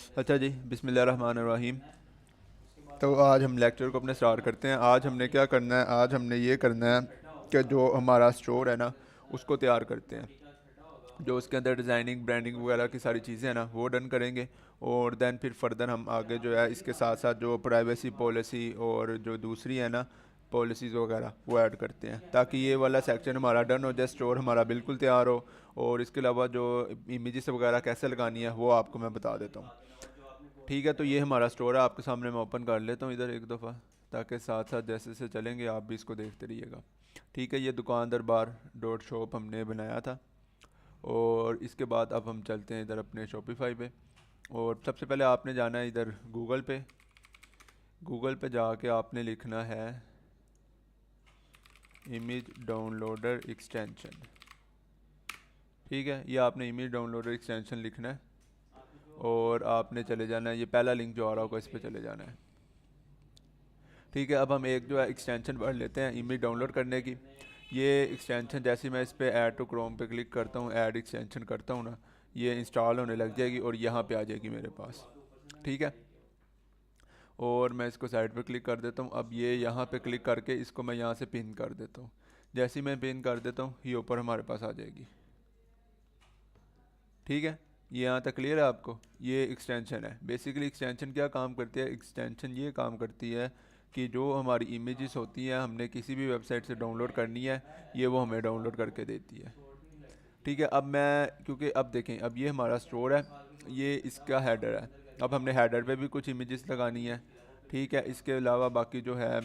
अच्छा जी, बिस्मिल्लाहिर्रहमानिर्रहीम। तो आज हम लेक्चर को अपने स्टार्ट करते हैं। आज हमने क्या करना है, आज हमने ये करना है कि जो हमारा स्टोर है ना, उसको तैयार करते हैं। जो उसके अंदर डिज़ाइनिंग ब्रांडिंग वगैरह की सारी चीज़ें हैं ना, वो डन करेंगे। और देन फिर फर्दर हम आगे जो है इसके साथ साथ जो प्राइवेसी पॉलिसी और जो दूसरी है ना पॉलिसीज़ वगैरह वो ऐड करते हैं, ताकि ये वाला सेक्शन हमारा डन हो जाए, स्टोर हमारा बिल्कुल तैयार हो। और इसके अलावा जो इमेजेस वगैरह कैसे लगानी है वो आपको मैं बता देता हूँ। ठीक है, तो ये हमारा स्टोर है, आपके सामने मैं ओपन कर लेता हूँ इधर एक दफ़ा, ताकि साथ साथ जैसे जैसे चलेंगे आप भी इसको देखते रहिएगा। ठीक है, ये दुकान दरबार डॉट शॉप हमने बनाया था। और इसके बाद अब हम चलते हैं इधर अपने शॉपिफाई पे। और सबसे पहले आपने जाना है इधर गूगल पे। गूगल पे जाके आपने लिखना है इमेज डाउनलोडर एक्सटेंशन। ठीक है, ये आपने इमेज डाउनलोडर एक्सटेंशन लिखना है। और आपने चले जाना है, ये पहला लिंक जो आ रहा होगा इस पर चले जाना है। ठीक है, अब हम एक जो है एक्सटेंशन पढ़ लेते हैं इमेज डाउनलोड करने की। ये एक्सटेंशन जैसे मैं इस पर ऐड टू क्रोम पे क्लिक करता हूँ, ऐड एक्सटेंशन करता हूँ ना, ये इंस्टॉल होने लग जाएगी और यहाँ पे आ जाएगी मेरे पास। ठीक है, और मैं इसको साइड पे क्लिक कर देता हूँ। अब ये यहाँ पे क्लिक करके इसको मैं यहाँ से पिन कर देता हूँ। जैसे ही मैं पिन कर देता हूँ ये ऊपर हमारे पास आ जाएगी। ठीक है, ये यहाँ तक क्लियर है आपको। ये एक्सटेंशन है। बेसिकली एक्सटेंशन क्या काम करती है, एक्सटेंशन ये काम करती है कि जो हमारी इमेजेस होती हैं हमने किसी भी वेबसाइट से डाउनलोड करनी है, ये वो हमें डाउनलोड करके देती है। ठीक है, अब मैं क्योंकि अब देखें, अब ये हमारा स्टोर है, ये इसका हेडर है। अब हमने हेडर पे भी कुछ इमेजेस लगानी है। ठीक है, इसके अलावा बाकी जो है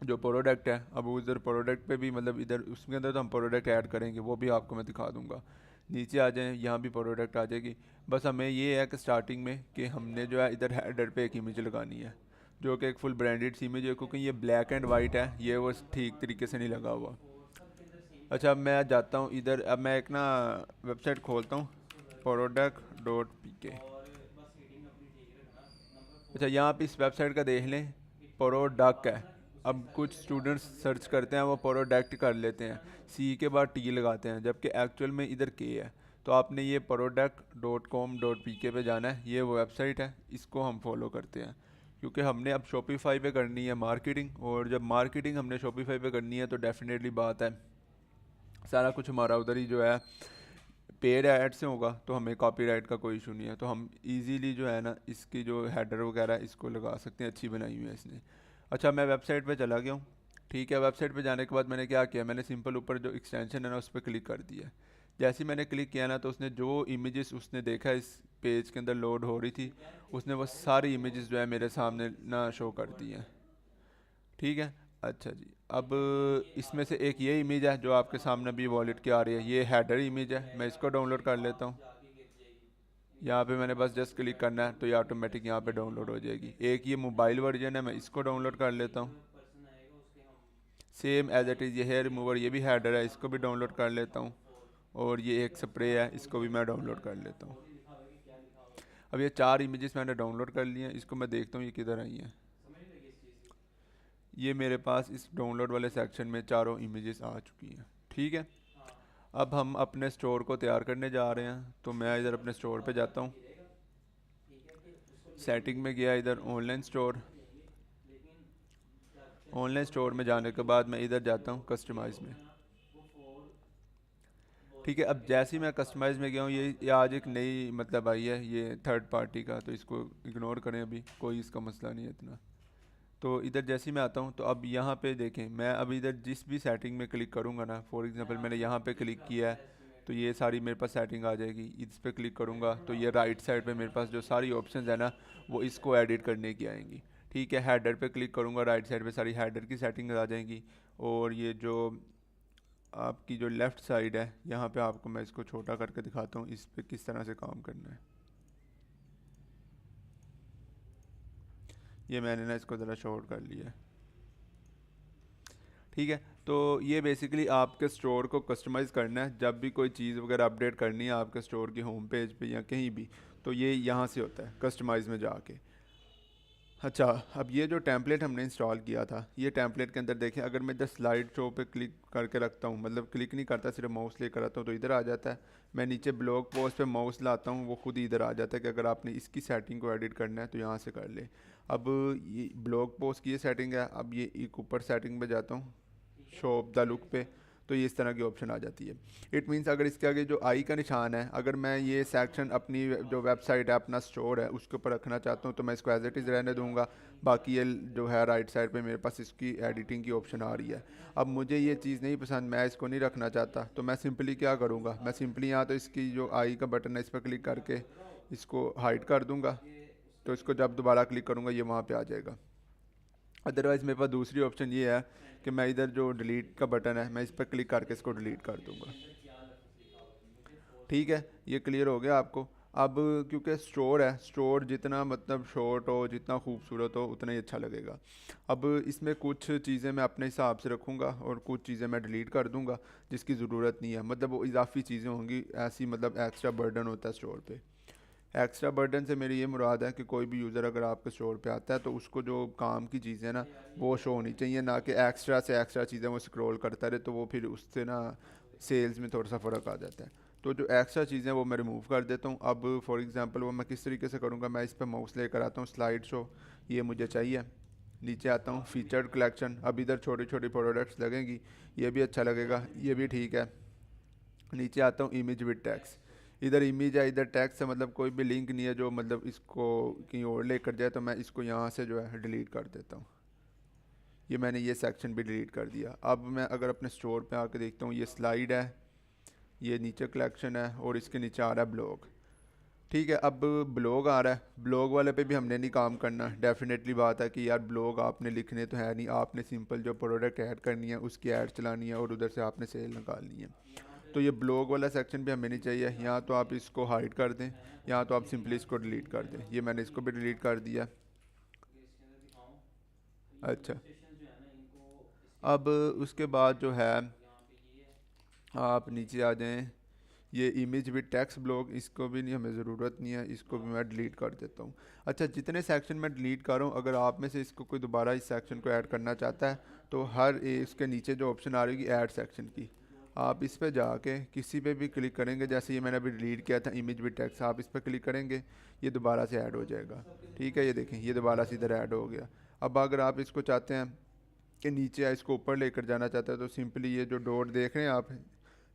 जो प्रोडक्ट है, अब उधर प्रोडक्ट पे भी मतलब इधर उसके अंदर तो हम प्रोडक्ट ऐड करेंगे, वो भी आपको मैं दिखा दूंगा। नीचे आ जाएं, यहाँ भी प्रोडक्ट आ जाएगी। बस हमें ये है कि स्टार्टिंग में कि हमने जो है इधर हेडर पे एक इमेज लगानी है, जो कि एक फुल ब्रांडेड सी इमेज है, क्योंकि ये ब्लैक एंड वाइट है, ये वो ठीक तरीके से नहीं लगा हुआ। अच्छा, अब मैं जाता हूँ इधर, अब मैं एक ना वेबसाइट खोलता हूँ, प्रोडक्ट.pk। अच्छा, यहाँ पे इस वेबसाइट का देख लें, प्रोडक्ट है। अब कुछ स्टूडेंट्स सर्च करते हैं वो प्रोडक्ट कर लेते हैं, सी के बाद टी लगाते हैं, जबकि एक्चुअल में इधर के है। तो आपने ये product.com.pk पे जाना है, ये वो वेबसाइट है, इसको हम फॉलो करते हैं। क्योंकि हमने अब शॉपिफाई पे करनी है मार्केटिंग, और जब मार्केटिंग हमने शॉपिफाई पे करनी है तो डेफिनेटली बात है सारा कुछ हमारा उधर ही जो है पेड ऐड से होगा, तो हमें कॉपीराइट का कोई इशू नहीं है। तो हम इजीली जो है ना इसकी जो हेडर वगैरह इसको लगा सकते हैं, अच्छी बनाई हुई है इसने। अच्छा, मैं वेबसाइट पे चला गया हूँ। ठीक है, वेबसाइट पे जाने के बाद मैंने क्या किया, मैंने सिंपल ऊपर जो एक्सटेंशन है ना उस पर क्लिक कर दिया। जैसे ही मैंने क्लिक किया ना, तो उसने जो इमेजेस उसने देखा इस पेज के अंदर लोड हो रही थी, उसने वो सारी इमेजेस जो है मेरे सामने ना शो कर दी हैं। ठीक है, अच्छा जी। अब इसमें से एक ये इमेज है जो आपके सामने भी वॉलेट की आ रही है, ये हेडर इमेज है, मैं इसको डाउनलोड कर लेता हूँ। यहाँ पे मैंने बस जस्ट क्लिक करना है तो ये ऑटोमेटिक यहाँ पे डाउनलोड हो जाएगी। एक ये मोबाइल वर्जन है, मैं इसको डाउनलोड कर लेता हूँ। सेम एज इट इज़ ये हेयर रिमूवर, ये भी हेडर है, इसको भी डाउनलोड कर लेता हूँ। और ये एक स्प्रे है, इसको भी मैं डाउनलोड कर लेता हूँ। अब ये चार इमेजेस मैंने डाउनलोड कर लिए हैं, इसको मैं देखता हूँ ये किधर आई हैं। ये मेरे पास इस डाउनलोड वाले सेक्शन में चारों इमेजेस आ चुकी हैं। ठीक है, अब हम अपने स्टोर को तैयार करने जा रहे हैं, तो मैं इधर अपने स्टोर पे जाता हूँ। सेटिंग में गया, इधर ऑनलाइन स्टोर। ऑनलाइन स्टोर में जाने के बाद मैं इधर जाता हूँ कस्टमाइज़ में। ठीक है, अब जैसे ही मैं कस्टमाइज़ में गया हूँ, ये आज एक नई मतलब आई है, ये थर्ड पार्टी का, तो इसको इग्नोर करें, अभी कोई इसका मसला नहीं है इतना। तो इधर जैसे ही मैं आता हूँ, तो अब यहाँ पे देखें, मैं अब इधर जिस भी सेटिंग में क्लिक करूँगा ना, फॉर एग्जांपल मैंने यहाँ पे क्लिक किया है, तो ये सारी मेरे पास सेटिंग आ जाएगी। इस पे क्लिक करूँगा तो ये राइट साइड पे मेरे पास जो सारी ऑप्शंस है ना, वो इसको एडिट करने की आएंगी। ठीक है, हेडर पे क्लिक करूँगा, राइट साइड पे सारी हेडर की सेटिंग आ जाएंगी। और ये जो आपकी जो लेफ़्ट साइड है, यहाँ पे आपको मैं इसको छोटा करके दिखाता हूँ, इस पे किस तरह से काम करना है। ये मैंने ना इसको ज़रा शॉर्ट कर लिया है। ठीक है, तो ये बेसिकली आपके स्टोर को कस्टमाइज़ करना है, जब भी कोई चीज़ वगैरह अपडेट करनी है आपके स्टोर की होम पेज पे या कहीं भी, तो ये यहाँ से होता है कस्टमाइज़ में जाके। अच्छा, अब ये जो टेम्पलेट हमने इंस्टॉल किया था, ये टेम्पलेट के अंदर देखें, अगर मैं इधर स्लाइड शो पे क्लिक करके रखता हूँ, मतलब क्लिक नहीं करता, सिर्फ माउस लेकर आता हूँ तो इधर आ जाता है। मैं नीचे ब्लॉग पोस्ट पे माउस लाता हूँ, वो खुद ही इधर आ जाता है कि अगर आपने इसकी सेटिंग को एडिट करना है तो यहाँ से कर ले। अब ये ब्लॉग पोस्ट की ये सेटिंग है, अब ये एक ऊपर सेटिंग पे जाता हूँ, शो ऑफ द लुक पे, तो ये इस तरह की ऑप्शन आ जाती है। इट मीन्स अगर इसके आगे जो आई का निशान है, अगर मैं ये सेक्शन अपनी जो वेबसाइट है, अपना स्टोर है, उसके ऊपर रखना चाहता हूँ तो मैं इसको एज इट इज़ रहने दूँगा। बाकी ये जो है राइट साइड पे मेरे पास इसकी एडिटिंग की ऑप्शन आ रही है। अब मुझे ये चीज़ नहीं पसंद, मैं इसको नहीं रखना चाहता, तो मैं सिंपली क्या करूँगा, मैं सिंपली यहाँ तो इसकी जो आई का बटन है इस पर क्लिक करके इसको हाइड कर दूँगा, तो इसको जब दोबारा क्लिक करूँगा ये वहाँ पे आ जाएगा। अदरवाइज़ मेरे पास दूसरी ऑप्शन ये है कि मैं इधर जो डिलीट का बटन है, मैं इस पर क्लिक करके इसको डिलीट कर दूँगा। ठीक है, ये क्लियर हो गया आपको। अब क्योंकि स्टोर है, स्टोर जितना मतलब शॉर्ट हो, जितना खूबसूरत हो, उतना ही अच्छा लगेगा। अब इसमें कुछ चीज़ें मैं अपने हिसाब से रखूँगा और कुछ चीज़ें मैं डिलीट कर दूँगा जिसकी ज़रूरत नहीं है, मतलब वो इजाफी चीज़ें होंगी ऐसी, मतलब एक्स्ट्रा बर्डन होता है स्टोर पे। एक्स्ट्रा बर्डन से मेरी ये मुराद है कि कोई भी यूज़र अगर आपके स्टोर पे आता है तो उसको जो काम की चीज़ें ना वो शो होनी चाहिए, ना कि एक्स्ट्रा से एक्स्ट्रा चीज़ें वो स्क्रॉल करता रहे, तो वो फिर उससे ना सेल्स में थोड़ा सा फ़र्क आ जाता है। तो जो एक्स्ट्रा चीज़ें वो मैं रिमूव कर देता हूँ। अब फॉर एग्जांपल वो मैं किस तरीके से करूँगा, मैं इस पर माउस लेकर आता हूँ, स्लाइड शो, ये मुझे चाहिए। नीचे आता हूँ फीचर्ड कलेक्शन, अब इधर छोटी छोटी प्रोडक्ट्स लगेंगी, ये भी अच्छा लगेगा, ये भी ठीक है। नीचे आता हूँ इमेज विद टैक्स, इधर इमेज है इधर टैक्स है, मतलब कोई भी लिंक नहीं है जो मतलब इसको कहीं और लेकर जाए, तो मैं इसको यहाँ से जो है डिलीट कर देता हूँ। ये मैंने ये सेक्शन भी डिलीट कर दिया। अब मैं अगर अपने स्टोर पे आके देखता हूँ, ये स्लाइड है, ये नीचे कलेक्शन है और इसके नीचे आ रहा है ब्लॉग। ठीक है, अब ब्लॉग आ रहा है, ब्लॉग वाले पे भी हमने नहीं काम करना। डेफिनेटली बात है कि यार ब्लॉग आपने लिखने तो है नहीं, आपने सिंपल जो प्रोडक्ट ऐड करनी है उसकी ऐड चलानी है और उधर से आपने सेल निकालनी है। तो ये ब्लॉग वाला सेक्शन भी हमें नहीं चाहिए, यहाँ तो आप इसको हाइड कर दें, यहाँ तो आप सिंपली इसको डिलीट कर दें। ये मैंने इसको भी डिलीट कर दिया। अच्छा, अब उसके बाद जो है आप नीचे आ जाएं, ये इमेज विद टेक्स्ट ब्लॉक, इसको भी नहीं, हमें ज़रूरत नहीं है, इसको भी मैं डिलीट कर देता हूँ। अच्छा, जितने सेक्शन मैं डिलीट कर रहा हूँ, अगर आप में से इसको कोई दोबारा इस सेक्शन को ऐड करना चाहता है तो हर इसके नीचे जो ऑप्शन आ रही है ऐड सेक्शन की, आप इस पर जाके किसी पे भी क्लिक करेंगे, जैसे ये मैंने अभी डिलीट किया था इमेज विद टेक्स्ट, आप इस पर क्लिक करेंगे ये दोबारा से ऐड हो जाएगा। ठीक है, ये देखें ये दोबारा से इधर ऐड हो गया। अब अगर आप इसको चाहते हैं कि नीचे इसको ऊपर लेकर जाना चाहते हैं तो सिंपली ये जो डॉट देख रहे हैं आप,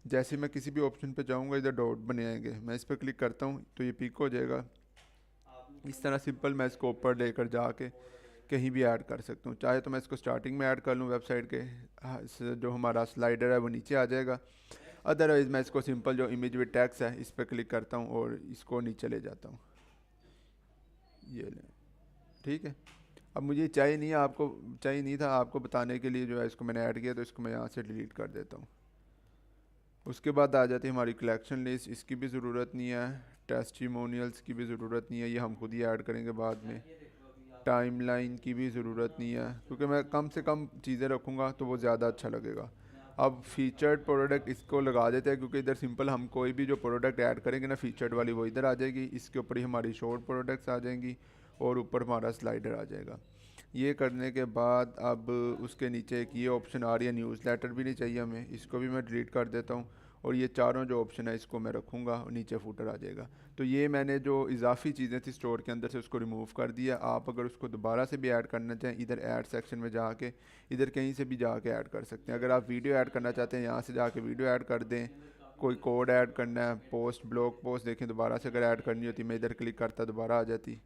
जैसे मैं किसी भी ऑप्शन पे जाऊंगा इधर डॉट बने आएंगे, मैं इस पर क्लिक करता हूँ तो ये पिक हो जाएगा। इस तरह सिंपल मैं इसको ऊपर लेकर जाके कहीं भी ऐड कर सकता हूँ। चाहे तो मैं इसको स्टार्टिंग में ऐड कर लूँ वेबसाइट के, जो हमारा स्लाइडर है वो नीचे आ जाएगा। अदरवाइज़ मैं इसको सिंपल जो इमेज विद टैक्स है इस पर क्लिक करता हूँ और इसको नीचे ले जाता हूँ, ये ले। ठीक है, अब मुझे चाहिए नहीं है, आपको चाहिए नहीं था, आपको बताने के लिए जो है इसको मैंने ऐड किया, तो इसको मैं यहाँ से डिलीट कर देता हूँ। उसके बाद आ जाती है हमारी कलेक्शन लिस्ट, इसकी भी ज़रूरत नहीं है। टेस्टिमोनियल्स की भी ज़रूरत नहीं है, ये हम खुद ही ऐड करेंगे बाद में। टाइमलाइन की भी ज़रूरत नहीं है, क्योंकि मैं कम से कम चीज़ें रखूँगा तो वो ज़्यादा अच्छा लगेगा। अब फीचर्ड प्रोडक्ट इसको लगा देते हैं, क्योंकि इधर सिंपल हम कोई भी जो प्रोडक्ट ऐड करेंगे ना फीचर्ड वाली, वो इधर आ जाएगी, इसके ऊपर ही हमारी शॉर्ट प्रोडक्ट्स आ जाएंगी और ऊपर हमारा स्लाइडर आ जाएगा। ये करने के बाद अब उसके नीचे एक ये ऑप्शन आ रही है, न्यूज़लेटर भी नहीं चाहिए हमें, इसको भी मैं डिलीट कर देता हूँ। और ये चारों जो ऑप्शन है इसको मैं रखूँगा और नीचे फूटर आ जाएगा। तो ये मैंने जो इजाफी चीज़ें थी स्टोर के अंदर से उसको रिमूव कर दिया। आप अगर उसको दोबारा से भी ऐड करना चाहें, इधर ऐड सेक्शन में जाके इधर कहीं से भी जाके ऐड कर सकते हैं। अगर आप वीडियो ऐड करना चाहते हैं, यहाँ से जाके वीडियो ऐड कर दें। कोई कोड ऐड करना है, पोस्ट ब्लॉग पोस्ट देखें दोबारा से अगर ऐड करनी होती, मैं इधर क्लिक करता दोबारा आ जाती।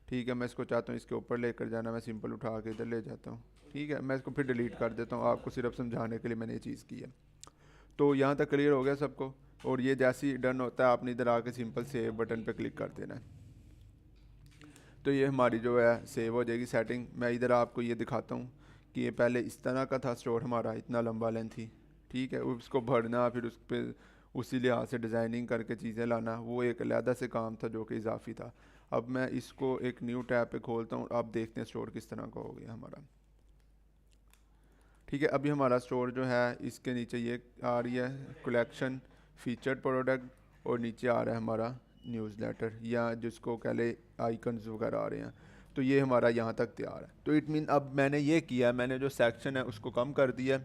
ठीक है, मैं इसको चाहता हूँ इसके ऊपर लेकर जाना, मैं सिंपल उठा के इधर ले जाता हूँ। ठीक है, मैं इसको फिर डिलीट कर देता हूँ, आपको सिर्फ समझाने के लिए मैंने ये चीज़ की है। तो यहाँ तक क्लियर हो गया सबको। और ये जैसे ही डन होता है आपने इधर आके सिंपल सेव बटन पे क्लिक कर देना है, तो ये हमारी जो है सेव हो जाएगी सेटिंग। मैं इधर आपको ये दिखाता हूँ कि ये पहले इस तरह का था स्टोर हमारा, इतना लंबा लेंथ थी। ठीक है, उसको भरना, फिर उस पर उसी लिहाज से डिज़ाइनिंग करके चीज़ें लाना, वो एक अलहदा से काम था जो कि इजाफी था। अब मैं इसको एक न्यू टैब पे खोलता हूँ, आप देखते हैं स्टोर किस तरह का हो गया हमारा। ठीक है, अभी हमारा स्टोर जो है इसके नीचे ये आ रही है कलेक्शन, फीचर्ड प्रोडक्ट, और नीचे आ रहा है हमारा न्यूज़लेटर, या जिसको कह ले आइकन्स वगैरह आ रहे हैं। तो तो ये हमारा यहाँ तक तैयार है। तो इट मीन अब मैंने ये किया, मैंने जो सेक्शन है उसको कम कर दिया,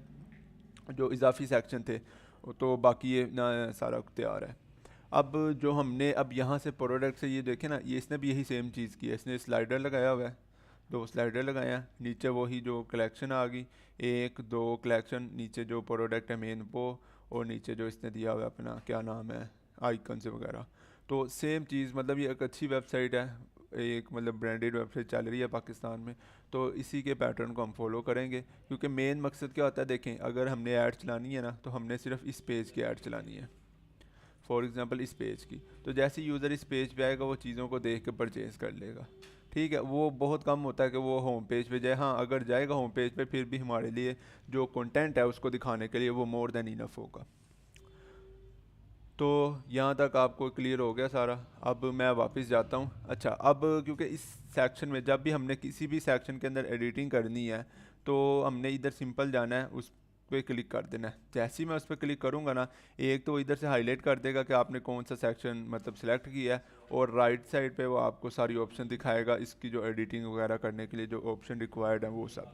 जो इजाफी सेक्शन थे, तो बाकी ये ना सारा तैयार है। अब जो हमने अब यहाँ से प्रोडक्ट से ये देखे ना, ये इसने भी यही सेम चीज़ की है, इसने स्लाइडर लगाया हुआ है, 2 स्लाइडर लगाए हैं, नीचे वही जो कलेक्शन आ गई, 1 2 कलेक्शन, नीचे जो प्रोडक्ट है मेन वो, और नीचे जो इसने दिया हुआ है अपना क्या नाम है आइकन से वगैरह। तो सेम चीज़, मतलब ये एक अच्छी वेबसाइट है, एक मतलब ब्रांडेड वेबसाइट चल रही है पाकिस्तान में, तो इसी के पैटर्न को हम फॉलो करेंगे, क्योंकि मेन मकसद क्या होता है, देखें अगर हमने ऐड चलानी है ना, तो हमने सिर्फ इस पेज की ऐड चलानी है, फॉर एग्ज़ाम्पल इस पेज की। तो जैसे यूज़र इस पेज पे आएगा वो चीज़ों को देख के परचेज़ कर लेगा, ठीक है। वो बहुत कम होता है कि वो होम पेज पे जाए, हाँ अगर जाएगा होम पेज पे फिर भी हमारे लिए जो कंटेंट है उसको दिखाने के लिए वो मोर देन इनफ होगा। तो यहाँ तक आपको क्लियर हो गया सारा। अब मैं वापस जाता हूँ। अच्छा, अब क्योंकि इस सेक्शन में जब भी हमने किसी भी सेक्शन के अंदर एडिटिंग करनी है तो हमने इधर सिंपल जाना है, उस पर क्लिक कर देना है। जैसे ही मैं उस पर क्लिक करूँगा ना, एक तो इधर से हाईलाइट कर देगा कि आपने कौन सा सेक्शन मतलब सेलेक्ट किया है, और राइट साइड पे वो आपको सारी ऑप्शन दिखाएगा इसकी जो एडिटिंग वगैरह करने के लिए जो ऑप्शन रिक्वायर्ड है वो सब।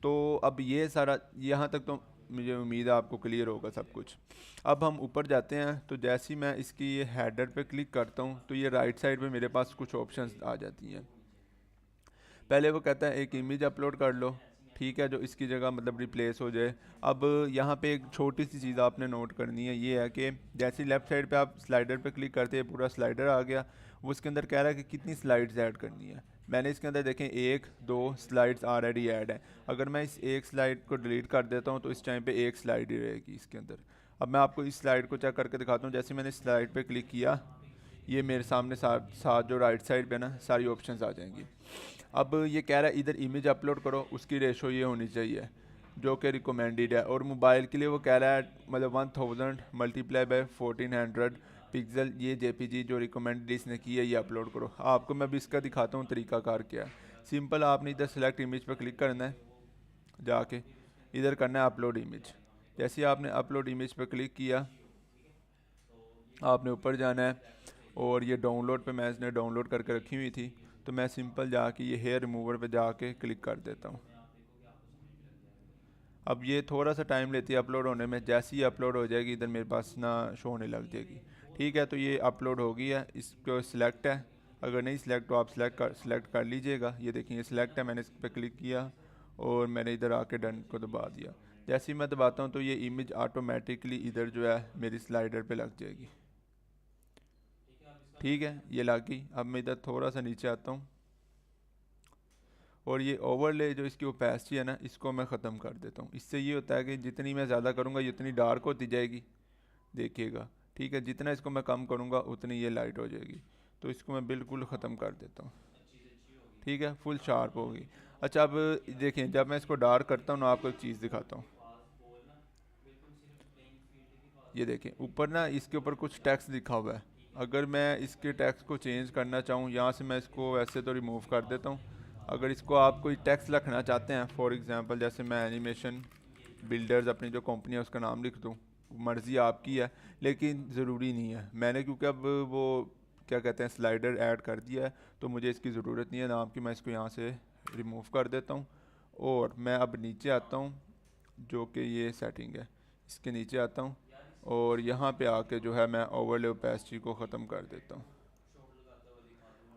तो अब ये सारा यहाँ तक तो मुझे उम्मीद है आपको क्लियर होगा सब कुछ। अब हम ऊपर जाते हैं, तो जैसे ही मैं इसकी ये हेडर पे क्लिक करता हूँ तो ये राइट साइड पे मेरे पास कुछ ऑप्शंस आ जाती हैं। पहले वो कहता है एक इमेज अपलोड कर लो, ठीक है, जो इसकी जगह मतलब रिप्लेस हो जाए। अब यहाँ पे एक छोटी सी चीज़ आपने नोट करनी है, ये है कि जैसे लेफ़्ट साइड पे आप स्लाइडर पे क्लिक करते हैं पूरा स्लाइडर आ गया, वो उसके अंदर कह रहा है कि कितनी स्लाइड्स ऐड करनी है। मैंने इसके अंदर देखें 1 2 स्लाइड्स ऑलरेडी ऐड है। अगर मैं इस एक स्लाइड को डिलीट कर देता हूँ तो इस टाइम पे एक स्लाइड ही रहेगी इसके अंदर। अब मैं आपको इस स्लाइड को चेक करके दिखाता हूँ। जैसे मैंने स्लाइड पे क्लिक किया, ये मेरे सामने साथ साथ जो राइट साइड पे ना सारी ऑप्शंस आ जाएंगी। अब ये कह रहा है इधर इमेज अपलोड करो, उसकी रेशो ये होनी चाहिए जो कि रिकमेंडेड है, और मोबाइल के लिए वो कह रहा है मतलब 1000 मल्टीप्लाई बाय 1400 पिक्सल, ये जेपीजी जो रिकमेंडेड इसने की है ये अपलोड करो। आपको मैं भी इसका दिखाता हूँ तरीकाकार क्या है। सिंपल आपने इधर सेलेक्ट इमेज पर क्लिक करना है, जाके इधर करना है अपलोड इमेज। जैसे ही आपने अपलोड इमेज पर क्लिक किया, आपने ऊपर जाना है, और ये डाउनलोड पे मैं इसने डाउनलोड करके रखी हुई थी, तो मैं सिंपल जाके ये हेयर रिमूवर पे जाके क्लिक कर देता हूँ। अब ये थोड़ा सा टाइम लेती है अपलोड होने में, जैसे ही अपलोड हो जाएगी इधर मेरे पास ना शो होने लग जाएगी। ठीक है, तो ये अपलोड हो गई है, इसको सिलेक्ट है, अगर नहीं सिलेक्ट तो आप सिलेक्ट कर लीजिएगा। ये देखिए सिलेक्ट है, मैंने इस पर क्लिक किया और मैंने इधर आके डन को दबा दिया। जैसे ही मैं दबाता हूँ तो ये इमेज ऑटोमेटिकली इधर जो है मेरी स्लाइडर पे लग जाएगी। ठीक है, ये लग गई। अब मैं इधर थोड़ा सा नीचे आता हूँ, और ये ओवरले जो इसकी ओपेसिटी है ना, इसको मैं ख़त्म कर देता हूँ। इससे ये होता है कि जितनी मैं ज़्यादा करूँगा जितनी डार्क होती जाएगी, देखिएगा। ठीक है, जितना इसको मैं कम करूँगा उतनी ये लाइट हो जाएगी। तो इसको मैं बिल्कुल ख़त्म कर देता हूँ। ठीक है, फुल शार्प होगी। अच्छा, अब देखें जब मैं इसको डार्क करता हूँ ना, आपको एक चीज़ दिखाता हूँ। ये देखें ऊपर ना इसके ऊपर कुछ टेक्स्ट लिखा हुआ है। अगर मैं इसके टेक्स्ट को चेंज करना चाहूँ, यहाँ से मैं इसको वैसे तो रिमूव कर देता हूँ। अगर इसको आप कोई टेक्स्ट लिखना चाहते हैं, फॉर एग्जांपल जैसे मैं एनिमेशन बिल्डर्स अपनी जो कंपनी है उसका नाम लिख दूँ, मर्ज़ी आपकी है, लेकिन ज़रूरी नहीं है। मैंने क्योंकि अब वो क्या कहते हैं स्लाइडर ऐड कर दिया है, तो मुझे इसकी ज़रूरत नहीं है नाम की। मैं इसको यहाँ से रिमूव कर देता हूँ, और मैं अब नीचे आता हूँ, जो कि ये सेटिंग है, इसके नीचे आता हूँ, और यहाँ पे आके जो है मैं ओवरले ओपेसिटी को ख़त्म कर देता हूँ।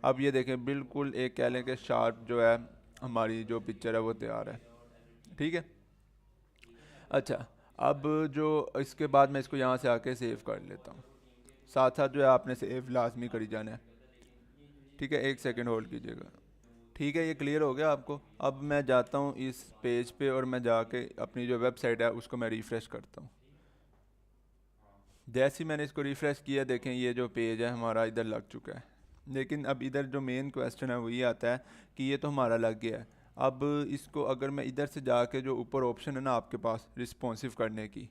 अब ये देखें बिल्कुल एक कह लें कि शार्प जो है हमारी जो पिक्चर है वो तैयार है। ठीक है। अच्छा, अब जो इसके बाद मैं इसको यहाँ से आके सेव कर लेता हूँ। साथ साथ जो है आपने सेव लाजमी करी जाना है। ठीक है, 1 सेकंड होल्ड कीजिएगा। ठीक है, ये क्लियर हो गया आपको। अब मैं जाता हूँ इस पेज पे, और मैं जाके अपनी जो वेबसाइट है उसको मैं रिफ़्रेश करता हूँ। जैसे ही मैंने इसको रिफ़्रेश किया, देखें ये जो पेज है हमारा इधर लग चुका है। लेकिन अब इधर जो मेन क्वेश्चन है वो ये आता है कि ये तो हमारा लग गया है। अब इसको अगर मैं इधर से जाके जो ऊपर ऑप्शन है ना आपके पास रिस्पॉन्सिव करने की,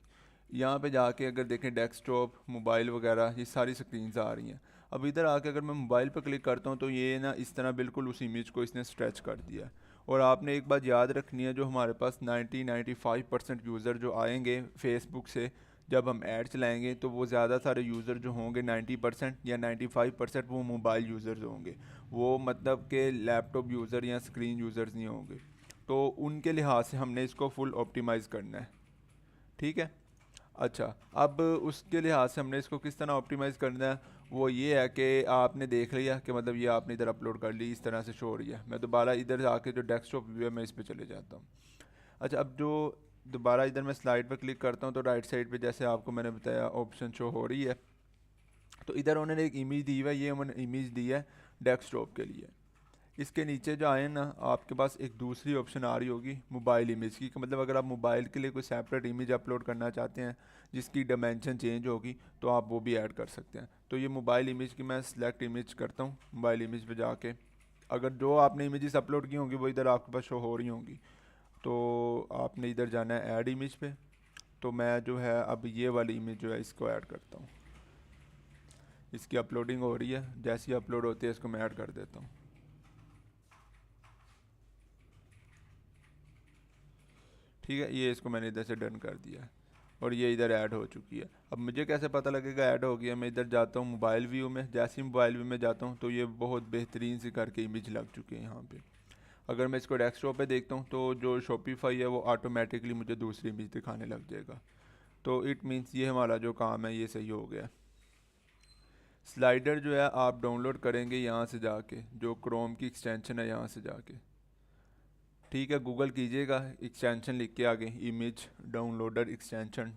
यहाँ पे जाके अगर देखें डेस्कटॉप मोबाइल वगैरह ये सारी स्क्रीन्स आ रही हैं। अब इधर आके अगर मैं मोबाइल पर क्लिक करता हूँ तो ये ना इस तरह बिल्कुल उस इमेज को इसने स्ट्रेच कर दिया है। और आपने एक बात याद रखनी है, जो हमारे पास 90-95% यूज़र जो आएंगे फेसबुक से, जब हम ऐड चलाएंगे तो वो ज़्यादा सारे यूज़र जो होंगे 90% या 95% वो मोबाइल यूज़र्स होंगे, वो मतलब के लैपटॉप यूज़र या स्क्रीन यूज़र्स नहीं होंगे। तो उनके लिहाज से हमने इसको फुल ऑप्टिमाइज़ करना है। ठीक है। अच्छा, अब उसके लिहाज से हमने इसको किस तरह ऑप्टिमाइज़ करना है, वो ये है कि आपने देख लिया कि मतलब ये आपने इधर अपलोड कर ली, इस तरह से शो हो रही है। मैं दोबारा इधर आके जो डेस्कटॉप व्यू है मैं इस पे चले जाता हूँ। अच्छा, अब जो दोबारा इधर मैं स्लाइड पर क्लिक करता हूँ तो राइट साइड पे जैसे आपको मैंने बताया ऑप्शन शो हो रही है। तो इधर उन्होंने एक इमेज दी हुई है, ये उन्होंने इमेज दी है डेस्कटॉप के लिए। इसके नीचे जो आए ना आपके पास एक दूसरी ऑप्शन आ रही होगी मोबाइल इमेज की, कि मतलब अगर आप मोबाइल के लिए कोई सेपरेट इमेज अपलोड करना चाहते हैं जिसकी डायमेंशन चेंज होगी तो आप वो भी ऐड कर सकते हैं। तो ये मोबाइल इमेज की मैं सिलेक्ट इमेज करता हूँ, मोबाइल इमेज पे जाके अगर जो आपने इमेजेस अपलोड की होंगी वो इधर आपके पास शो हो रही होंगी। तो आपने इधर जाना है ऐड इमेज पे। तो मैं जो है अब ये वाली इमेज जो है इसको ऐड करता हूँ। इसकी अपलोडिंग हो रही है, जैसी अपलोड होती है इसको मैं ऐड कर देता हूँ। ठीक है, ये इसको मैंने इधर से डन कर दिया है और ये इधर ऐड हो चुकी है। अब मुझे कैसे पता लगेगा ऐड हो गया, मैं इधर जाता हूँ मोबाइल व्यू में, जैसे ही मोबाइल व्यू में जाता हूँ तो ये बहुत बेहतरीन सी करके इमेज लग चुकी है यहाँ पे। अगर मैं इसको डेस्कटॉप पे देखता हूँ तो जो शॉपिफाई है वो ऑटोमेटिकली मुझे दूसरी इमेज दिखाने लग जाएगा। तो इट मीन्स ये हमारा जो काम है ये सही हो गया। स्लाइडर जो है आप डाउनलोड करेंगे यहाँ से जाके, जो क्रोम की एक्सटेंशन है यहाँ से जाके। ठीक है, गूगल कीजिएगा, एक्सटेंशन लिख के आगे image downloader extension,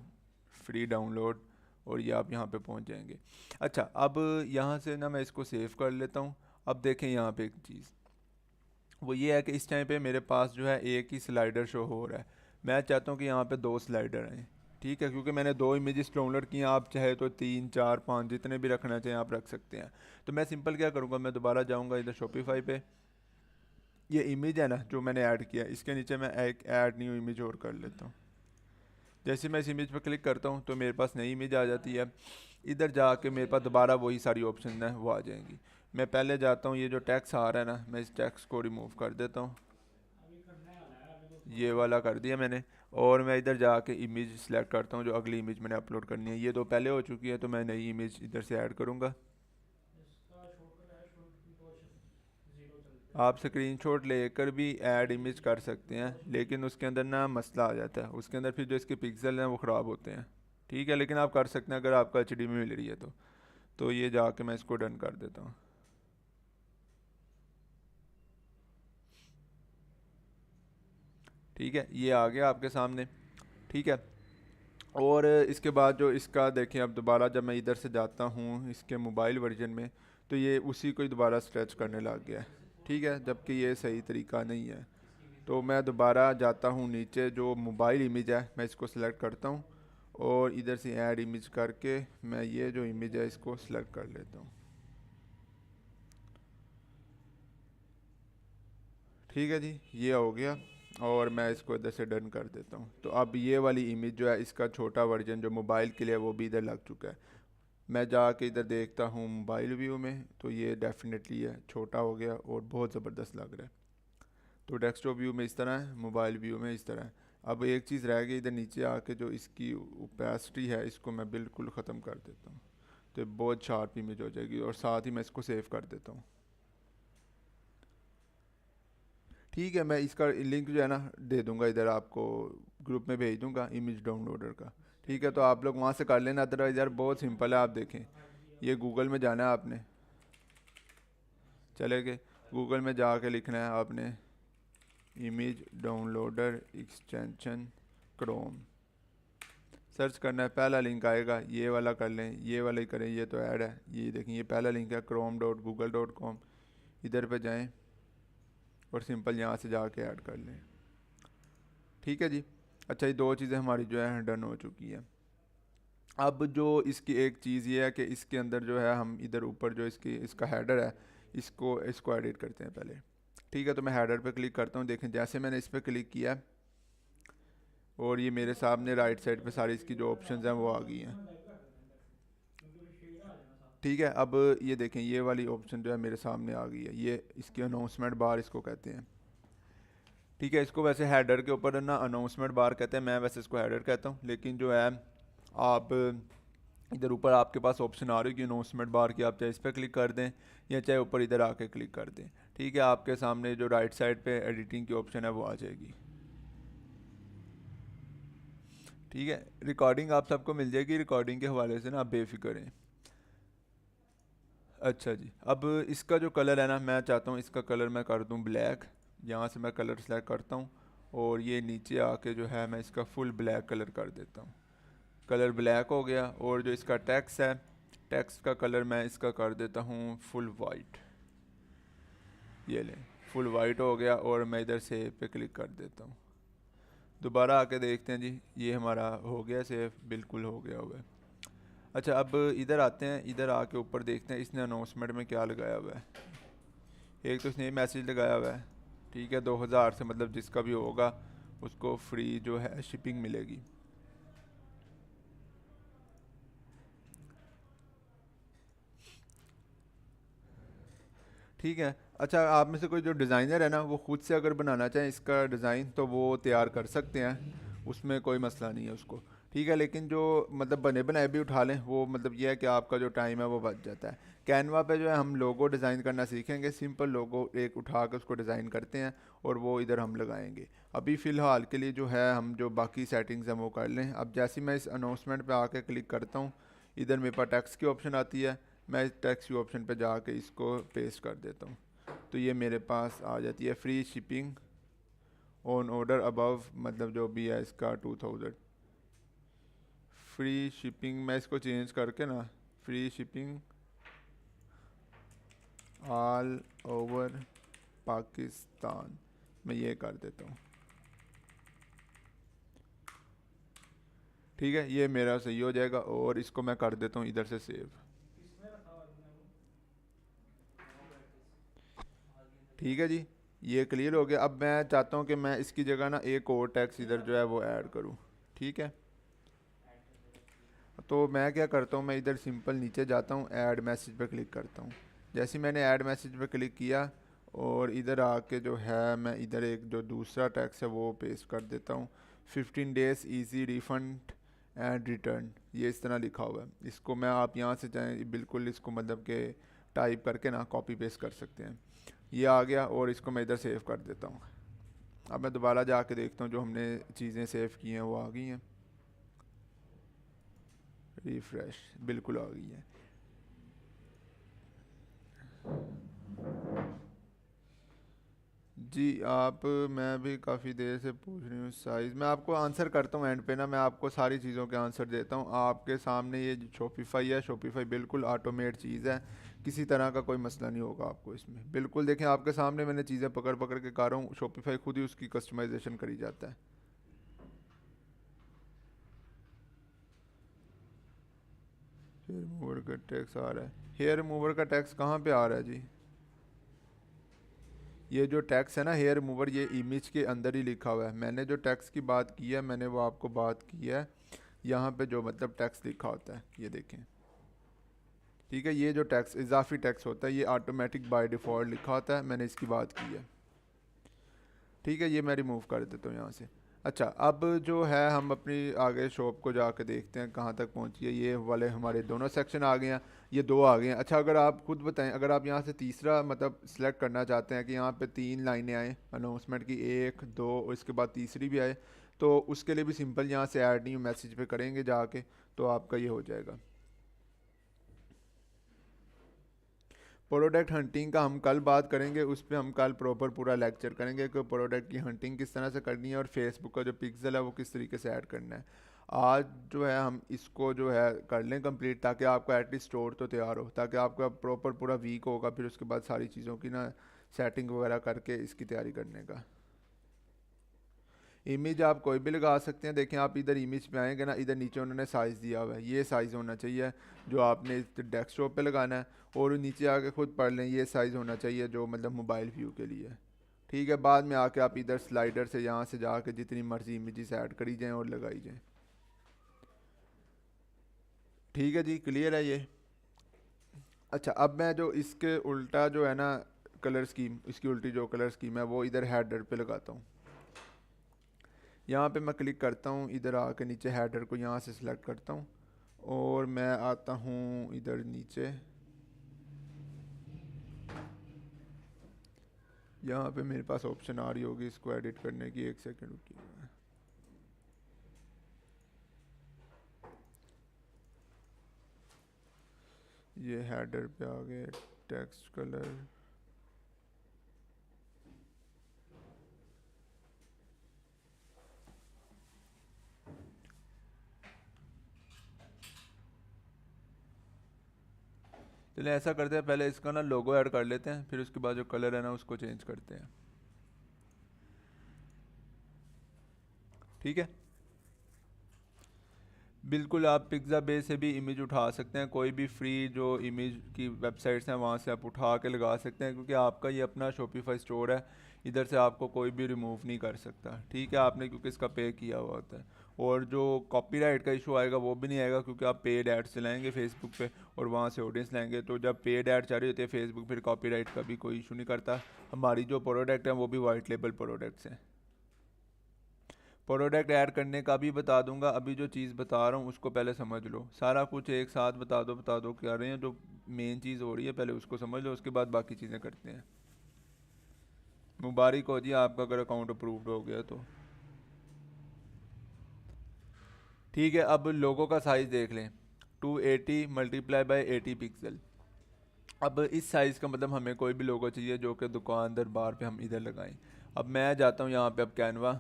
free download, और ये आप यहाँ पे पहुँच जाएंगे। अच्छा, अब यहाँ से ना मैं इसको सेव कर लेता हूँ। अब देखें यहाँ पे एक चीज़, वो ये है कि इस टाइम पे मेरे पास जो है एक ही स्लाइडर शो हो रहा है। मैं चाहता हूँ कि यहाँ पे दो स्लाइडर आएँ। ठीक है, क्योंकि मैंने दो इमेजेस डाउनलोड किए हैं, आप चाहे तो 3 4 5 जितने भी रखना चाहें आप रख सकते हैं। तो मैं सिंपल क्या करूँगा, मैं दोबारा जाऊँगा इधर शॉपिफाई पे, ये इमेज है ना जो मैंने ऐड किया, इसके नीचे मैं एक ऐड न्यू इमेज और कर लेता हूँ। जैसे मैं इस इमेज पर क्लिक करता हूँ तो मेरे पास नई इमेज आ जाती है। इधर जाके मेरे पास दोबारा वही सारी ऑप्शन हैं वो आ जाएंगी। मैं पहले जाता हूँ, ये जो टैक्स आ रहा है ना मैं इस टैक्स को रिमूव कर देता हूँ, ये वाला कर दिया मैंने। और मैं इधर जाके इमेज सेलेक्ट करता हूँ जो अगली इमेज मैंने अपलोड करनी है। ये तो पहले हो चुकी है तो मैं नई इमेज इधर से ऐड करूँगा। आप स्क्रीनशॉट लेकर भी ऐड इमेज कर सकते हैं, लेकिन उसके अंदर ना मसला आ जाता है, उसके अंदर फिर जो इसके पिक्सल हैं वो ख़राब होते हैं। ठीक है, लेकिन आप कर सकते हैं अगर आपका एचडी में मिल रही है तो ये जाके मैं इसको डन कर देता हूँ। ठीक है, ये आ गया आपके सामने। ठीक है, और इसके बाद जो इसका देखें, अब दोबारा जब मैं इधर से जाता हूँ इसके मोबाइल वर्जन में तो ये उसी को ही दोबारा स्ट्रेच करने लग गया है। ठीक है, जबकि ये सही तरीका नहीं है। तो मैं दोबारा जाता हूँ नीचे, जो मोबाइल इमेज है मैं इसको सिलेक्ट करता हूँ और इधर से ऐड इमेज करके मैं ये जो इमेज है इसको सिलेक्ट कर लेता हूँ। ठीक है जी, ये हो गया और मैं इसको इधर से डन कर देता हूँ। तो अब ये वाली इमेज जो है इसका छोटा वर्जन जो मोबाइल के लिए वो भी इधर लग चुका है। मैं जाके इधर देखता हूँ मोबाइल व्यू में तो ये डेफिनेटली है छोटा हो गया और बहुत ज़बरदस्त लग रहा है। तो डेस्कटॉप व्यू में इस तरह है, मोबाइल व्यू में इस तरह है। अब एक चीज़ रह गई, इधर नीचे आके जो इसकी ओपेसिटी है इसको मैं बिल्कुल ख़त्म कर देता हूँ, तो ये बहुत शार्प इमेज हो जाएगी। और साथ ही मैं इसको सेव कर देता हूँ। ठीक है, मैं इसका लिंक जो है ना दे दूंगा, इधर आपको ग्रुप में भेज दूंगा इमेज डाउनलोडर का। ठीक है, तो आप लोग वहाँ से कर लेना। अदरवाइज़ यार बहुत सिंपल है, आप देखें, ये गूगल में जाना है आपने, चले गए गूगल में जाके लिखना है आपने image downloader extension Chrome, search करना है, पहला लिंक आएगा, ये वाला कर लें, ये वाला ही करें, ये तो ऐड है। ये देखें, ये पहला लिंक है chrome.google.com, इधर पे जाएं और सिंपल यहाँ से जाके ऐड कर लें। ठीक है जी। अच्छा, ये दो चीज़ें हमारी जो है डन हो चुकी है। अब जो इसकी एक चीज़ ये है कि इसके अंदर जो है हम इधर ऊपर जो इसका हेडर है इसको इसको एडिट करते हैं पहले। ठीक है, तो मैं हेडर पे क्लिक करता हूँ। देखें, जैसे मैंने इस पर क्लिक किया और ये मेरे सामने राइट साइड पे सारी इसकी जो ऑप्शंस हैं वो आ गई हैं। ठीक है, अब ये देखें, ये वाली ऑप्शन जो है मेरे सामने आ गई है, ये इसकी अनाउंसमेंट बार इसको कहते हैं। ठीक है, इसको वैसे हेडर के ऊपर ना अनाउंसमेंट बार कहते हैं, मैं वैसे इसको हेडर कहता हूँ, लेकिन जो है आप इधर ऊपर आपके पास ऑप्शन आ रही है कि अनाउंसमेंट बार की, आप चाहे इस पर क्लिक कर दें या चाहे ऊपर इधर आके क्लिक कर दें। ठीक है, आपके सामने जो राइट साइड पे एडिटिंग की ऑप्शन है वो आ जाएगी। ठीक है, रिकॉर्डिंग आप सबको मिल जाएगी, रिकॉर्डिंग के हवाले से ना आप बेफिक्र हैं। अच्छा जी, अब इसका जो कलर है ना, मैं चाहता हूँ इसका कलर मैं कर दूँ ब्लैक। यहाँ से मैं कलर सेलेक्ट करता हूँ और ये नीचे आके जो है मैं इसका फुल ब्लैक कलर कर देता हूँ। कलर ब्लैक हो गया। और जो इसका टेक्स्ट है, टेक्स्ट का कलर मैं इसका कर देता हूँ फुल वाइट। ये लें, फुल वाइट हो गया और मैं इधर सेव पे क्लिक कर देता हूँ। दोबारा आके देखते हैं जी, ये हमारा हो गया सेव, बिल्कुल हो गया हुआ है। अच्छा, अब इधर आते हैं, इधर आके ऊपर देखते हैं इसने अनाउंसमेंट में क्या लगाया हुआ है। एक तो इसने ये मैसेज लगाया हुआ है, ठीक है, 2000 से मतलब जिसका भी होगा उसको फ्री जो है शिपिंग मिलेगी। ठीक है। अच्छा, आप में से कोई जो डिज़ाइनर है ना, वो खुद से अगर बनाना चाहे इसका डिज़ाइन तो वो तैयार कर सकते हैं, उसमें कोई मसला नहीं है उसको। ठीक है, लेकिन जो मतलब बने बनाए भी उठा लें, वो मतलब ये है कि आपका जो टाइम है वो बच जाता है। कैनवा पे जो है हम लोगो डिज़ाइन करना सीखेंगे, सिंपल लोगो एक उठा के उसको डिज़ाइन करते हैं और वो इधर हम लगाएंगे। अभी फ़िलहाल के लिए जो है हम जो बाकी सेटिंग्स हैं वो कर लें। अब जैसे मैं इस अनाउंसमेंट पे आके क्लिक करता हूँ, इधर मेरे पास टेक्स्ट की ऑप्शन आती है, मैं इस टेक्स्ट की ऑप्शन पे जाके इसको पेस्ट कर देता हूँ, तो ये मेरे पास आ जाती है free shipping on order above, मतलब जो भी है इसका 2000 फ्री शिपिंग। मैं इसको चेंज करके ना free shipping all over Pakistan मैं ये कर देता हूँ। ठीक है, ये मेरा सही हो जाएगा और इसको मैं कर देता हूँ इधर से सेव। ठीक है जी, ये क्लियर हो गया। अब मैं चाहता हूँ कि मैं इसकी जगह ना एक और टैक्स इधर जो है वो ऐड करूँ। ठीक है, तो मैं क्या करता हूँ, मैं इधर सिंपल नीचे जाता हूँ, ऐड मैसेज पे क्लिक करता हूँ। जैसे ही मैंने ऐड मैसेज पे क्लिक किया और इधर आके जो है मैं इधर एक जो दूसरा टैक्स है वो पेस्ट कर देता हूँ, 15 days easy refund and return, ये इस तरह लिखा हुआ है। इसको मैं आप यहाँ से चाहें बिल्कुल इसको मतलब के टाइप करके ना कॉपी पेस्ट कर सकते हैं। ये आ गया और इसको मैं इधर सेव कर देता हूँ। अब मैं दोबारा जाके देखता हूँ जो हमने चीज़ें सेव की हैं वो आ गई हैं। रिफ़्रेश, बिल्कुल आ गई है। जी आप, मैं भी काफ़ी देर से पूछ रही हूँ साइज़, मैं आपको आंसर करता हूँ एंड पे ना, मैं आपको सारी चीज़ों के आंसर देता हूँ। आपके सामने ये शॉपिफाई है, शॉपिफाई बिल्कुल ऑटोमेट चीज़ है, किसी तरह का कोई मसला नहीं होगा आपको इसमें। बिल्कुल देखें, आपके सामने मैंने चीज़ें पकड़ पकड़ के कर रहा हूँ, शॉपिफाई खुद ही उसकी कस्टमाइजेशन करी जाता है। हेयर रिमूवर का टैक्स आ रहा है, हेयर रिमूवर का टैक्स कहाँ पे आ रहा है जी? ये जो टैक्स है ना हेयर रिमूवर, ये इमेज के अंदर ही लिखा हुआ है। मैंने जो टैक्स की बात की है मैंने वो आपको बात की है, यहाँ पे जो मतलब टैक्स लिखा होता है ये देखें। ठीक है, ये जो टैक्स इजाफी टैक्स होता है ये ऑटोमेटिक बाय डिफ़ॉल्ट लिखा होता है, मैंने इसकी बात की है। ठीक है, ये मैं रिमूव कर देता हूँ यहाँ से। अच्छा, अब जो है हम अपनी आगे शॉप को जाके देखते हैं कहाँ तक पहुँची है। ये वाले हमारे दोनों सेक्शन आ गए हैं, ये दो आ गए हैं। अच्छा, अगर आप खुद बताएं, अगर आप यहाँ से तीसरा मतलब सेलेक्ट करना चाहते हैं कि यहाँ पे 3 लाइनें आए अनाउंसमेंट की, 1 2 और इसके बाद तीसरी भी आए, तो उसके लिए भी सिंपल यहाँ से ऐड न्यू मैसेज पे करेंगे जाके, तो आपका ये हो जाएगा। प्रोडक्ट हंटिंग का हम कल बात करेंगे, उस पर हम कल प्रॉपर पूरा लेक्चर करेंगे कि प्रोडक्ट की हंटिंग किस तरह से करनी है और फेसबुक का जो पिक्सल है वो किस तरीके से ऐड करना है। आज जो है हम इसको जो है कर लें कंप्लीट, ताकि आपका एटलीस्ट स्टोर तो तैयार हो, ताकि आपका प्रॉपर पूरा वीक होगा फिर उसके बाद सारी चीज़ों की ना सेटिंग वगैरह करके इसकी तैयारी करने का। इमेज आप कोई भी लगा सकते हैं। देखें, आप इधर इमेज पे आएंगे ना, इधर नीचे उन्होंने साइज़ दिया हुआ है, ये साइज़ होना चाहिए जो आपने इस डेस्कटॉप पे लगाना है, और नीचे आके खुद पढ़ लें, ये साइज़ होना चाहिए जो मतलब मोबाइल व्यू के लिए। ठीक है, बाद में आके आप इधर स्लाइडर से यहाँ से जाके जितनी मर्जी इमेजेस ऐड करी जाएँ और लगाई जाएँ। ठीक है जी, क्लियर है ये। अच्छा, अब मैं जो इसके उल्टा जो है ना कलर स्कीम, इसकी उल्टी जो कलर स्कीम है वो इधर हेडर पे लगाता हूँ। यहाँ पे मैं क्लिक करता हूँ, इधर आके नीचे हेडर को यहाँ से सिलेक्ट करता हूँ और मैं आता हूँ इधर नीचे। यहाँ पे मेरे पास ऑप्शन आ रही होगी इसको एडिट करने की, एक सेकंड रुकिए। ये हेडर पे आ गए, टेक्स्ट कलर, चलिए ऐसा करते हैं, पहले इसका ना लोगो ऐड कर लेते हैं, फिर उसके बाद जो कलर है ना उसको चेंज करते हैं। ठीक है, बिल्कुल आप पिक्ज़ा बेस से भी इमेज उठा सकते हैं, कोई भी फ्री जो इमेज की वेबसाइट्स हैं वहाँ से आप उठा के लगा सकते हैं, क्योंकि आपका ये अपना शॉपिफाई स्टोर है, इधर से आपको कोई भी रिमूव नहीं कर सकता। ठीक है, आपने क्योंकि इसका पे किया हुआ होता है। और जो कॉपीराइट का इशू आएगा वो भी नहीं आएगा, क्योंकि आप पेड एड्स चलाएंगे फेसबुक पे और वहाँ से ऑडियंस लाएंगे, तो जब पेड ऐड चाह रही होती है फेसबुक, फिर कॉपीराइट का भी कोई इशू नहीं करता। हमारी जो प्रोडक्ट हैं वो भी वाइट लेबल प्रोडक्ट्स हैं। प्रोडक्ट ऐड करने का भी बता दूंगा, अभी जो चीज़ बता रहा हूँ उसको पहले समझ लो। सारा कुछ एक साथ बता दो क्या रहे हैं, जो मेन चीज़ हो रही है पहले उसको समझ लो, उसके बाद बाकी चीज़ें करते हैं। मुबारक हो जी आपका अगर अकाउंट अप्रूव्ड हो गया तो। ठीक है, अब लोगों का साइज़ देख लें, 280 मल्टीप्लाई बाई 80 पिक्सल। अब इस साइज़ का मतलब हमें कोई भी लोगो चाहिए जो कि दुकान दरबार पे हम इधर लगाएं। अब मैं जाता हूँ यहाँ पे, अब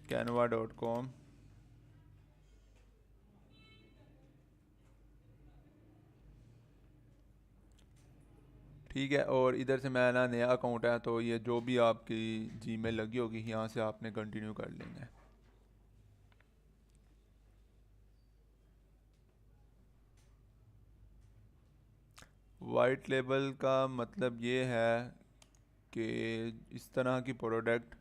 canva.com। ठीक है, और इधर से मैं ना नया अकाउंट है, तो ये जो भी आपकी जीमेल लगी होगी यहाँ से आपने कंटिन्यू कर लेना है। वाइट लेबल का मतलब ये है कि इस तरह की प्रोडक्ट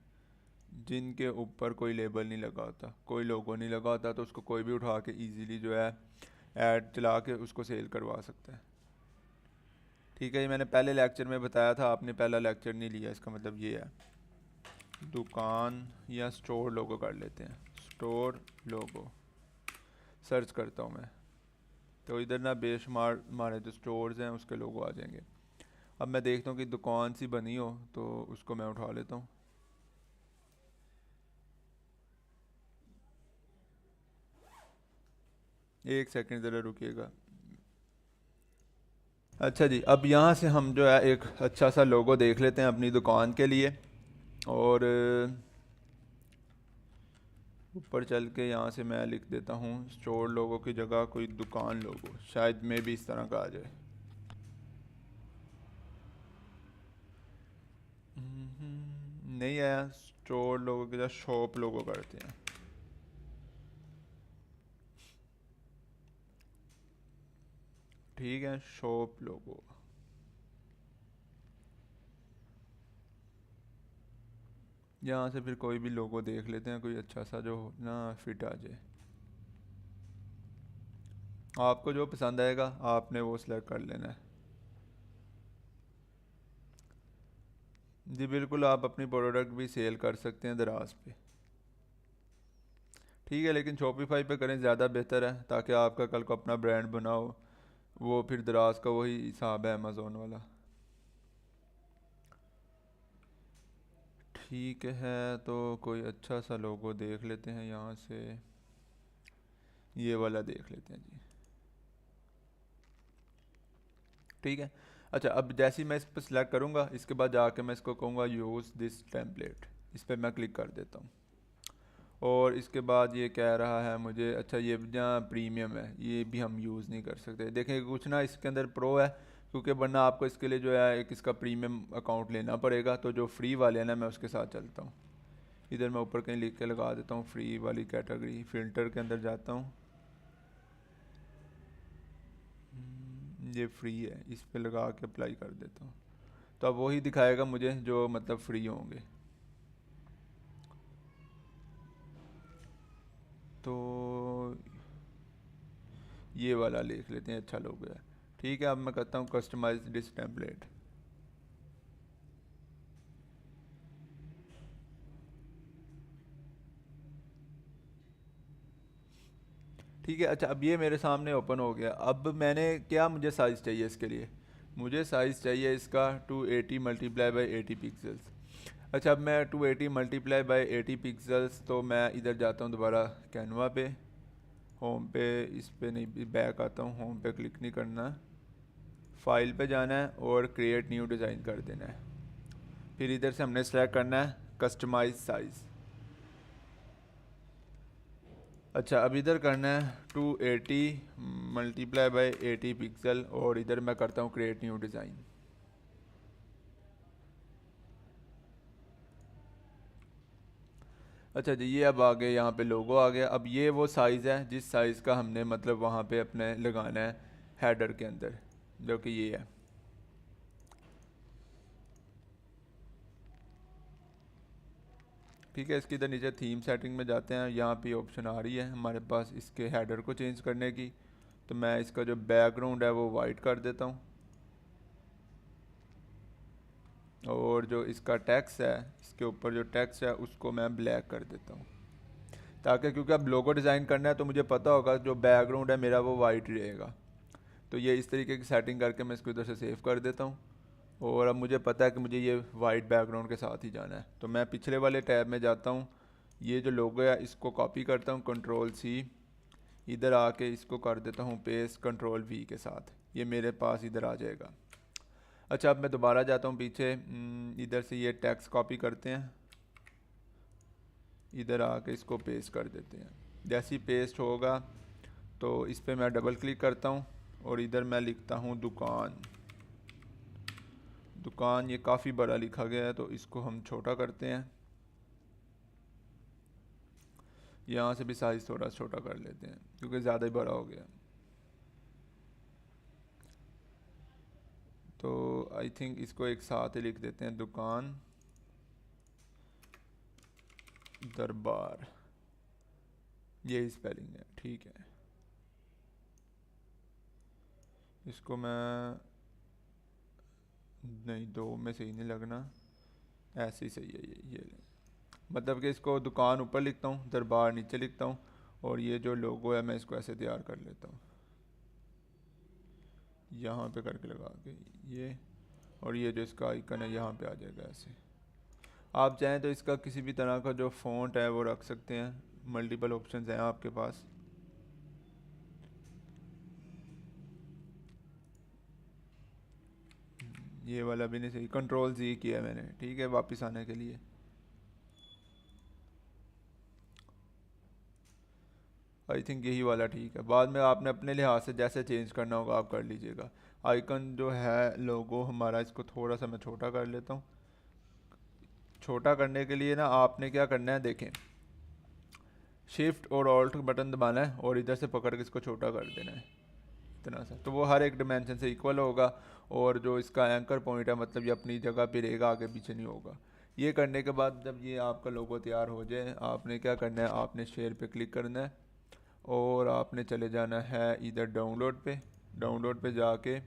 जिनके ऊपर कोई लेबल नहीं लगा होता, कोई लोगो नहीं लगा होता, तो उसको कोई भी उठा के इजीली जो है ऐड चला के उसको सेल करवा सकता है। ठीक है, ये मैंने पहले लेक्चर में बताया था, आपने पहला लेक्चर नहीं लिया, इसका मतलब ये है। दुकान या स्टोर लोगो कर लेते हैं, स्टोर लोगो सर्च करता हूँ मैं, तो इधर ना बेशुमार हमारे जो स्टोर्स हैं उसके लोगो आ जाएंगे। अब मैं देखता हूँ कि दुकान सी बनी हो तो उसको मैं उठा लेता हूँ। एक सेकंड ज़रा रुकिएगा। अच्छा जी, अब यहाँ से हम जो है एक अच्छा सा लोगो देख लेते हैं अपनी दुकान के लिए, और ऊपर चल के यहाँ से मैं लिख देता हूँ स्टोर लोगो की जगह कोई दुकान लोगो, शायद में भी इस तरह का आ जाए। नहीं आया, स्टोर लोगो की जगह शॉप लोगो करते हैं। ठीक है, शॉप लोगो। यहाँ से फिर कोई भी लोगो देख लेते हैं, कोई अच्छा सा जो ना फिट आ जाए। आपको जो पसंद आएगा आपने वो सिलेक्ट कर लेना है। जी बिल्कुल, आप अपनी प्रोडक्ट भी सेल कर सकते हैं दराज पे। ठीक है, लेकिन शॉपिफाई पे करें ज़्यादा बेहतर है, ताकि आपका कल को अपना ब्रांड बनाओ, वो फिर दराज का वही हिसाब है अमेज़ोन वाला। ठीक है, तो कोई अच्छा सा लोगो देख लेते हैं यहाँ से, ये वाला देख लेते हैं जी। ठीक है, अच्छा अब जैसे ही मैं इस पर सिलेक्ट करूँगा, इसके बाद जाके मैं इसको कहूँगा यूज़ दिस टेम्पलेट, इस पर मैं क्लिक कर देता हूँ। और इसके बाद ये कह रहा है मुझे, अच्छा ये जहाँ प्रीमियम है ये भी हम यूज़ नहीं कर सकते। देखें कुछ ना इसके अंदर प्रो है, क्योंकि वरना आपको इसके लिए जो है एक इसका प्रीमियम अकाउंट लेना पड़ेगा, तो जो फ्री वाले हैं ना मैं उसके साथ चलता हूँ। इधर मैं ऊपर कहीं लिख के लगा देता हूँ फ्री वाली कैटेगरी, फ़िल्टर के अंदर जाता हूँ, ये फ्री है, इस पे लगा के अप्लाई कर देता हूँ, तो अब वही दिखाएगा मुझे जो मतलब फ्री होंगे। तो ये वाला लिख लेते हैं, अच्छा लोग है। ठीक है, अब मैं करता हूँ कस्टमाइज दिस टेम्पलेट। ठीक है। अच्छा, अब ये मेरे सामने ओपन हो गया। अब मैंने क्या, मुझे साइज़ चाहिए इसके लिए, मुझे साइज़ चाहिए इसका 280 मल्टीप्लाई बाई 80 पिक्सल्स। अच्छा, अब मैं 280 मल्टीप्लाई बाई 80 पिक्सल्स, तो मैं इधर जाता हूँ दोबारा कैनवा पे, होम पे, इस पे नहीं, बैक आता हूँ, होम पे क्लिक नहीं करना, फाइल पे जाना है और क्रिएट न्यू डिज़ाइन कर देना है। फिर इधर से हमने सेलेक्ट करना है कस्टमाइज साइज़। अच्छा, अब इधर करना है 280 मल्टीप्लाई बाई 80 पिक्सल, और इधर मैं करता हूँ क्रिएट न्यू डिज़ाइन। अच्छा जी, ये अब आ गए, यहाँ पे लोगो आ गया। अब ये वो साइज़ है जिस साइज़ का हमने मतलब वहाँ पे अपने लगाना है हेडर के अंदर, जो कि ये है। ठीक है, इसके इधर नीचे थीम सेटिंग में जाते हैं, यहाँ पे ऑप्शन आ रही है हमारे पास इसके हेडर को चेंज करने की। तो मैं इसका जो बैकग्राउंड है वो वाइट कर देता हूँ, और जो इसका टेक्स्ट है, इसके ऊपर जो टेक्स्ट है उसको मैं ब्लैक कर देता हूँ, ताकि क्योंकि अब लोगो डिज़ाइन करना है तो मुझे पता होगा जो बैकग्राउंड है मेरा वो वाइट रहेगा। तो ये इस तरीके की सेटिंग करके मैं इसको इधर से सेव कर देता हूँ, और अब मुझे पता है कि मुझे ये वाइट बैकग्राउंड के साथ ही जाना है। तो मैं पिछले वाले टैब में जाता हूँ, ये जो लोगो है इसको कॉपी करता हूँ, कंट्रोल सी, इधर आके इसको कर देता हूँ पेस्ट कंट्रोल वी के साथ, ये मेरे पास इधर आ जाएगा। अच्छा, अब मैं दोबारा जाता हूँ पीछे, इधर से ये टेक्स्ट कॉपी करते हैं, इधर आके इसको पेस्ट कर देते हैं। जैसे ही पेस्ट होगा तो इस पर मैं डबल क्लिक करता हूँ, और इधर मैं लिखता हूँ दुकान। दुकान ये काफ़ी बड़ा लिखा गया है, तो इसको हम छोटा करते हैं, यहाँ से भी साइज़ थोड़ा छोटा कर लेते हैं क्योंकि ज़्यादा ही बड़ा हो गया। तो आई थिंक इसको एक साथ ही लिख देते हैं, दुकान दरबार, ये स्पेलिंग है। ठीक है, इसको मैं, नहीं, दो में सही नहीं लगना, ऐसे ही सही है ये मतलब कि इसको दुकान ऊपर लिखता हूँ, दरबार नीचे लिखता हूँ, और ये जो लोगो है मैं इसको ऐसे तैयार कर लेता हूँ, यहाँ पे करके लगा के ये, और ये जो इसका आइकन है यहाँ पे आ जाएगा ऐसे। आप चाहें तो इसका किसी भी तरह का जो फ़ॉन्ट है वो रख सकते हैं, मल्टीपल ऑप्शंस हैं आपके पास। ये वाला भी नहीं सही, कंट्रोल जी किया मैंने, ठीक है, वापस आने के लिए। आई थिंक यही वाला ठीक है, बाद में आपने अपने लिहाज से जैसे चेंज करना होगा आप कर लीजिएगा। आइकन जो है लोगो हमारा, इसको थोड़ा सा मैं छोटा कर लेता हूँ। छोटा करने के लिए ना आपने क्या करना है, देखें, शिफ्ट और ऑल्ट बटन दबाना है और इधर से पकड़ के इसको छोटा कर देना है इतना सा, तो वो हर एक डिमेंशन से इक्वल होगा, और जो इसका एंकर पॉइंट है मतलब ये अपनी जगह पे रहेगा, आगे पीछे नहीं होगा। ये करने के बाद जब ये आपका लोगो तैयार हो जाए, आपने क्या करना है, आपने शेयर पे क्लिक करना है, और आपने चले जाना है इधर डाउनलोड पे। डाउनलोड पे जाके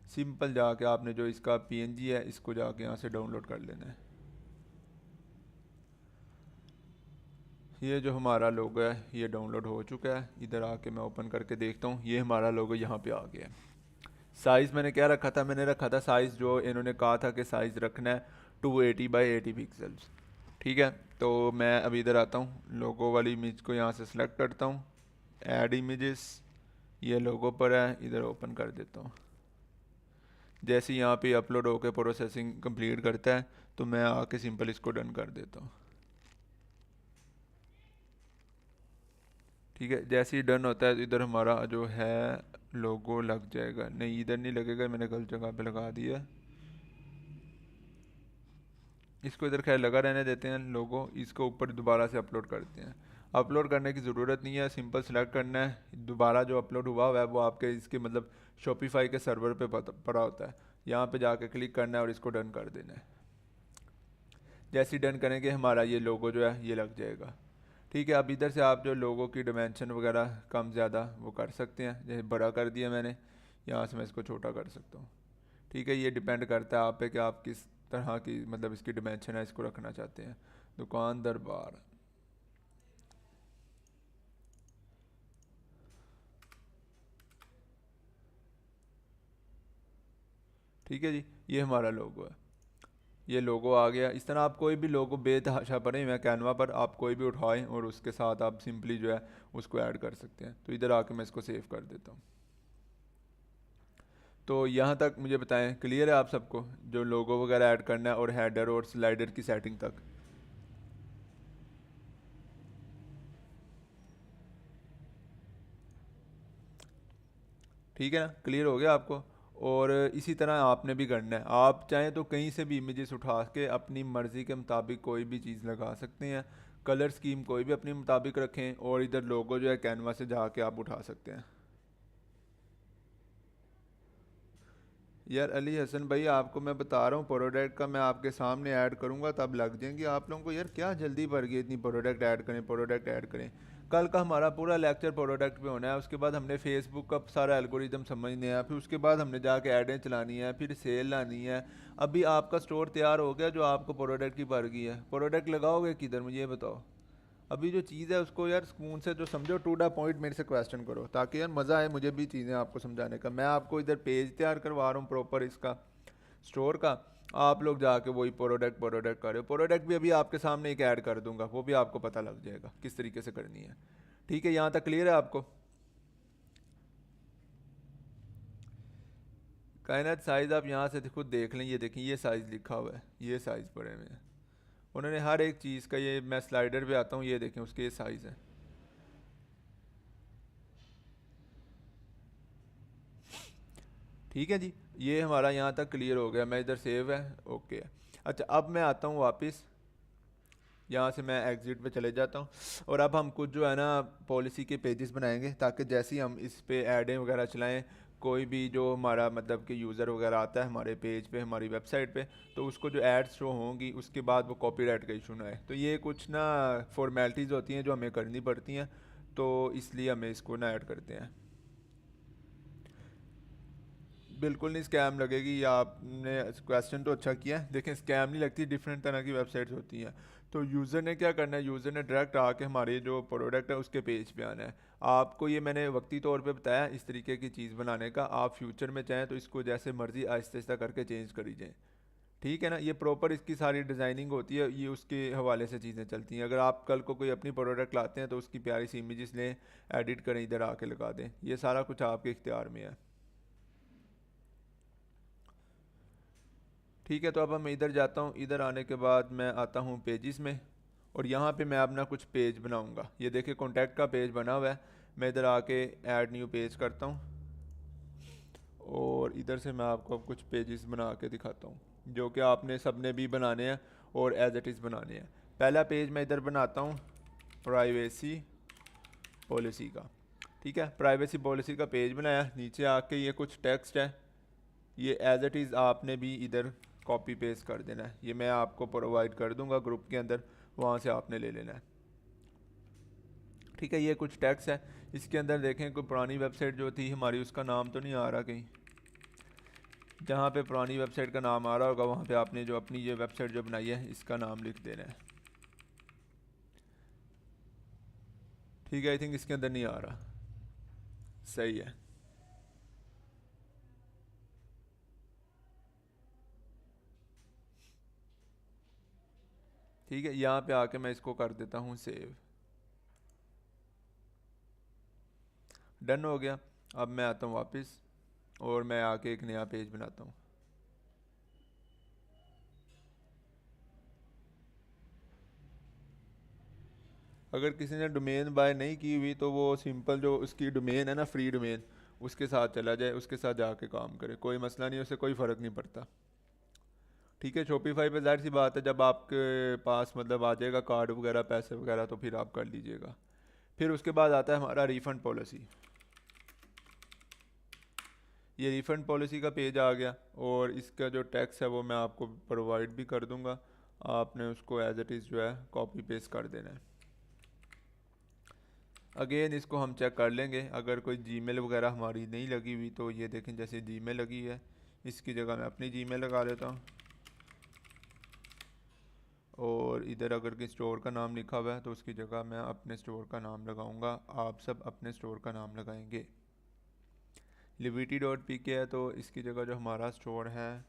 सिंपल जाके आपने जो इसका पीएनजी है इसको जाके यहाँ से डाउनलोड कर लेना है। ये जो हमारा लोगो है ये डाउनलोड हो चुका है, इधर आके मैं ओपन करके देखता हूँ, ये हमारा लोगो यहाँ पे आ गया है। साइज़ मैंने क्या रखा था, मैंने रखा था साइज़ जो इन्होंने कहा था कि साइज़ रखना है 280 बाई 80 पिक्सल्स। ठीक है, तो मैं अभी इधर आता हूँ, लोगो वाली इमेज को यहाँ से सिलेक्ट करता हूँ, ऐड इमेजेस, ये लोगो पर है, इधर ओपन कर देता हूँ। जैसे यहाँ पे अपलोड होकर प्रोसेसिंग कंप्लीट करता है तो मैं आके सिंपल इसको डन कर देता हूँ। ठीक है, जैसे ही डन होता है तो इधर हमारा जो है लोगो लग जाएगा। नहीं, इधर नहीं लगेगा, मैंने गलत जगह पे लगा दिया, इसको इधर खैर लगा रहने देते हैं लोगो, इसको ऊपर दोबारा से अपलोड करते हैं। अपलोड करने की ज़रूरत नहीं है, सिंपल सेलेक्ट करना है, दोबारा जो अपलोड हुआ है वो आपके इसके मतलब शॉपिफाई के सर्वर पे पड़ा होता है, यहाँ पे जाके क्लिक करना है और इसको डन कर देना है। जैसे ही डन करेंगे हमारा ये लोगो जो है ये लग जाएगा। ठीक है, अब इधर से आप जो लोगों की डिमेंशन वगैरह कम ज़्यादा वो कर सकते हैं, जैसे बड़ा कर दिया मैंने, यहाँ से मैं इसको छोटा कर सकता हूँ। ठीक है, ये डिपेंड करता है आप पे कि आप किस तरह की मतलब इसकी डिमेंशन है इसको रखना चाहते हैं। दुकान दरबार, ठीक है जी, ये हमारा लोगो है, ये लोगो आ गया। इस तरह आप कोई भी लोगो बेतहाशा पड़े हुए हैं कैनवा पर, आप कोई भी उठाएं और उसके साथ आप सिंपली जो है उसको ऐड कर सकते हैं। तो इधर आके मैं इसको सेव कर देता हूँ। तो यहाँ तक मुझे बताएं, क्लियर है आप सबको जो लोगो वगैरह ऐड करना है और हेडर और स्लाइडर की सेटिंग तक? ठीक है ना, क्लियर हो गया आपको? और इसी तरह आपने भी करना है। आप चाहें तो कहीं से भी इमेजेस उठा के अपनी मर्ज़ी के मुताबिक कोई भी चीज़ लगा सकते हैं। कलर स्कीम कोई भी अपने मुताबिक रखें, और इधर लोगो जो है कैनवा से जाके आप उठा सकते हैं। यार अली हसन भाई, आपको मैं बता रहा हूँ, प्रोडक्ट का मैं आपके सामने ऐड करूँगा तब लग जाएंगी आप लोगों को। यार क्या जल्दी पड़ गई इतनी, प्रोडक्ट ऐड करें प्रोडक्ट ऐड करें। कल का हमारा पूरा लेक्चर प्रोडक्ट पे होना है, उसके बाद हमने फेसबुक का सारा एल्गोरिदम समझने हैं, फिर उसके बाद हमने जाके ऐडें चलानी है, फिर सेल लानी है। अभी आपका स्टोर तैयार हो गया जो आपको प्रोडक्ट की पड़ गई है, प्रोडक्ट लगाओगे किधर मुझे ये बताओ। अभी जो चीज़ है उसको यार सुकून से जो समझो, टू द पॉइंट मेरे से क्वेश्चन करो, ताकि यार मज़ा आए मुझे भी चीज़ें आपको समझाने का। मैं आपको इधर पेज तैयार करवा रहा हूँ प्रॉपर इसका, स्टोर का। आप लोग जाके वही प्रोडक्ट प्रोडक्ट कर रहे हो। प्रोडक्ट भी अभी आपके सामने एक ऐड कर दूंगा, वो भी आपको पता लग जाएगा किस तरीके से करनी है। ठीक है, यहाँ तक क्लियर है आपको? कायनात साइज़ आप यहाँ से खुद देख लें, ये देखें, ये साइज़ लिखा हुआ है, ये साइज़ पड़े हुए हैं उन्होंने हर एक चीज़ का। ये मैं स्लाइडर पे आता हूँ, ये देखें उसके ये साइज़ है। ठीक है जी, ये हमारा यहाँ तक क्लियर हो गया। मैं इधर सेव है, ओके। अच्छा, अब मैं आता हूँ वापस, यहाँ से मैं एग्ज़िट पे चले जाता हूँ। और अब हम कुछ जो है ना पॉलिसी के पेजेस बनाएंगे, ताकि जैसे ही हम इस पे ऐडें वगैरह चलाएं, कोई भी जो हमारा मतलब कि यूज़र वगैरह आता है हमारे पेज पे, हमारी वेबसाइट पे, तो उसको जो एड्स शो होंगी उसके बाद वो कॉपीराइट का इशू ना आए। तो ये कुछ ना फॉर्मेलिटीज़ होती हैं जो हमें करनी पड़ती हैं, तो इसलिए हमें इसको ना ऐड करते हैं। बिल्कुल नहीं स्कैम लगेगी, या आपने क्वेश्चन तो अच्छा किया है। देखें, स्कैम नहीं लगती, डिफरेंट तरह की वेबसाइट्स होती हैं। तो यूज़र ने क्या करना है, यूज़र ने डायरेक्ट आके हमारे जो प्रोडक्ट है उसके पेज पे आना है। आपको ये मैंने वक्ती तौर पे बताया इस तरीके की चीज़ बनाने का। आप फ्यूचर में चाहें तो इसको जैसे मर्ज़ी आहिस्ता आहिस्ता करके चेंज करी जाए। ठीक है ना, ये प्रॉपर इसकी सारी डिज़ाइनिंग होती है, ये उसके हवाले से चीज़ें चलती हैं। अगर आप कल को कोई अपनी प्रोडक्ट लाते हैं तो उसकी प्यारी सी इमेजेस लें, एडिट करें, इधर आके लगा दें, ये सारा कुछ आपके इख्तियार में है। ठीक है, तो अब मैं इधर जाता हूँ, इधर आने के बाद मैं आता हूँ पेजेस में, और यहाँ पे मैं अपना कुछ पेज बनाऊँगा। ये देखिए कॉन्टैक्ट का पेज बना हुआ है। मैं इधर आके ऐड न्यू पेज करता हूँ, और इधर से मैं आपको अब कुछ पेजेस बना के दिखाता हूँ जो कि आपने सब ने भी बनाने हैं और एज इट इज़ बनाने हैं। पहला पेज मैं इधर बनाता हूँ प्राइवेसी पॉलिसी का। ठीक है, प्राइवेसी पॉलिसी का पेज बनाया। नीचे आके ये कुछ टेक्स्ट है, ये एज इट इज़ आपने भी इधर कॉपी पेस्ट कर देना है। ये मैं आपको प्रोवाइड कर दूंगा ग्रुप के अंदर, वहाँ से आपने ले लेना है। ठीक है, ये कुछ टैक्स है। इसके अंदर देखें कोई पुरानी वेबसाइट जो थी हमारी, उसका नाम तो नहीं आ रहा कहीं। जहाँ पे पुरानी वेबसाइट का नाम आ रहा होगा वहाँ पे आपने जो अपनी ये वेबसाइट जो बनाई है इसका नाम लिख देना है। ठीक है, आई थिंक इसके अंदर नहीं आ रहा। सही है। ठीक है, यहाँ पे आके मैं इसको कर देता हूँ सेव। डन हो गया। अब मैं आता हूँ वापस, और मैं आके एक नया पेज बनाता हूँ। अगर किसी ने डोमेन बाय नहीं की हुई तो वो सिंपल जो उसकी डोमेन है ना, फ्री डोमेन, उसके साथ चला जाए, उसके साथ जाके काम करे, कोई मसला नहीं, उसे कोई फ़र्क नहीं पड़ता। ठीक है, शॉपिफाई पे जाहिर सी बात है जब आपके पास मतलब आ जाएगा कार्ड वगैरह पैसे वगैरह तो फिर आप कर लीजिएगा। फिर उसके बाद आता है हमारा रिफ़ंड पॉलिसी। ये रिफ़ंड पॉलिसी का पेज आ गया, और इसका जो टैक्स है वो मैं आपको प्रोवाइड भी कर दूंगा। आपने उसको एज इट इज़ जो है कॉपी पेस्ट कर देना है। अगेन इसको हम चेक कर लेंगे, अगर कोई जीमेल वगैरह हमारी नहीं लगी हुई तो ये देखें जैसे जीमेल लगी है, इसकी जगह मैं अपनी जीमेल लगा लेता हूँ। और इधर अगर कि स्टोर का नाम लिखा हुआ है तो उसकी जगह मैं अपने स्टोर का नाम लगाऊंगा। आप सब अपने स्टोर का नाम लगाएंगे। लिविटी डॉट पी के है, तो इसकी जगह जो हमारा स्टोर है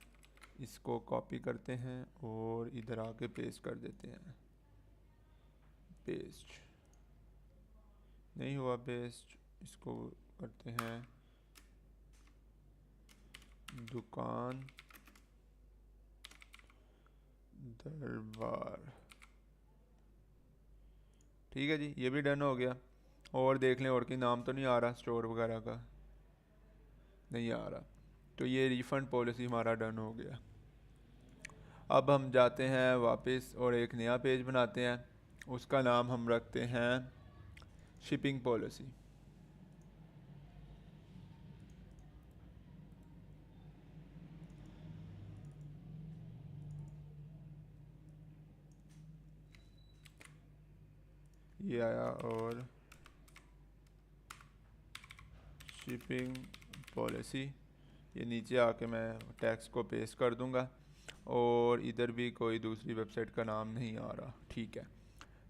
इसको कॉपी करते हैं और इधर आके पेस्ट कर देते हैं। पेस्ट नहीं हुआ पेस्ट, इसको करते हैं दुकान दरबार। ठीक है जी, ये भी डन हो गया। और देख लें और कोई नाम तो नहीं आ रहा स्टोर वगैरह का, नहीं आ रहा। तो ये रिफ़ंड पॉलिसी हमारा डन हो गया। अब हम जाते हैं वापस और एक नया पेज बनाते हैं, उसका नाम हम रखते हैं शिपिंग पॉलिसी। ये आया और शिपिंग पॉलिसी, ये नीचे आके मैं टेक्स्ट को पेस्ट कर दूंगा और इधर भी कोई दूसरी वेबसाइट का नाम नहीं आ रहा। ठीक है,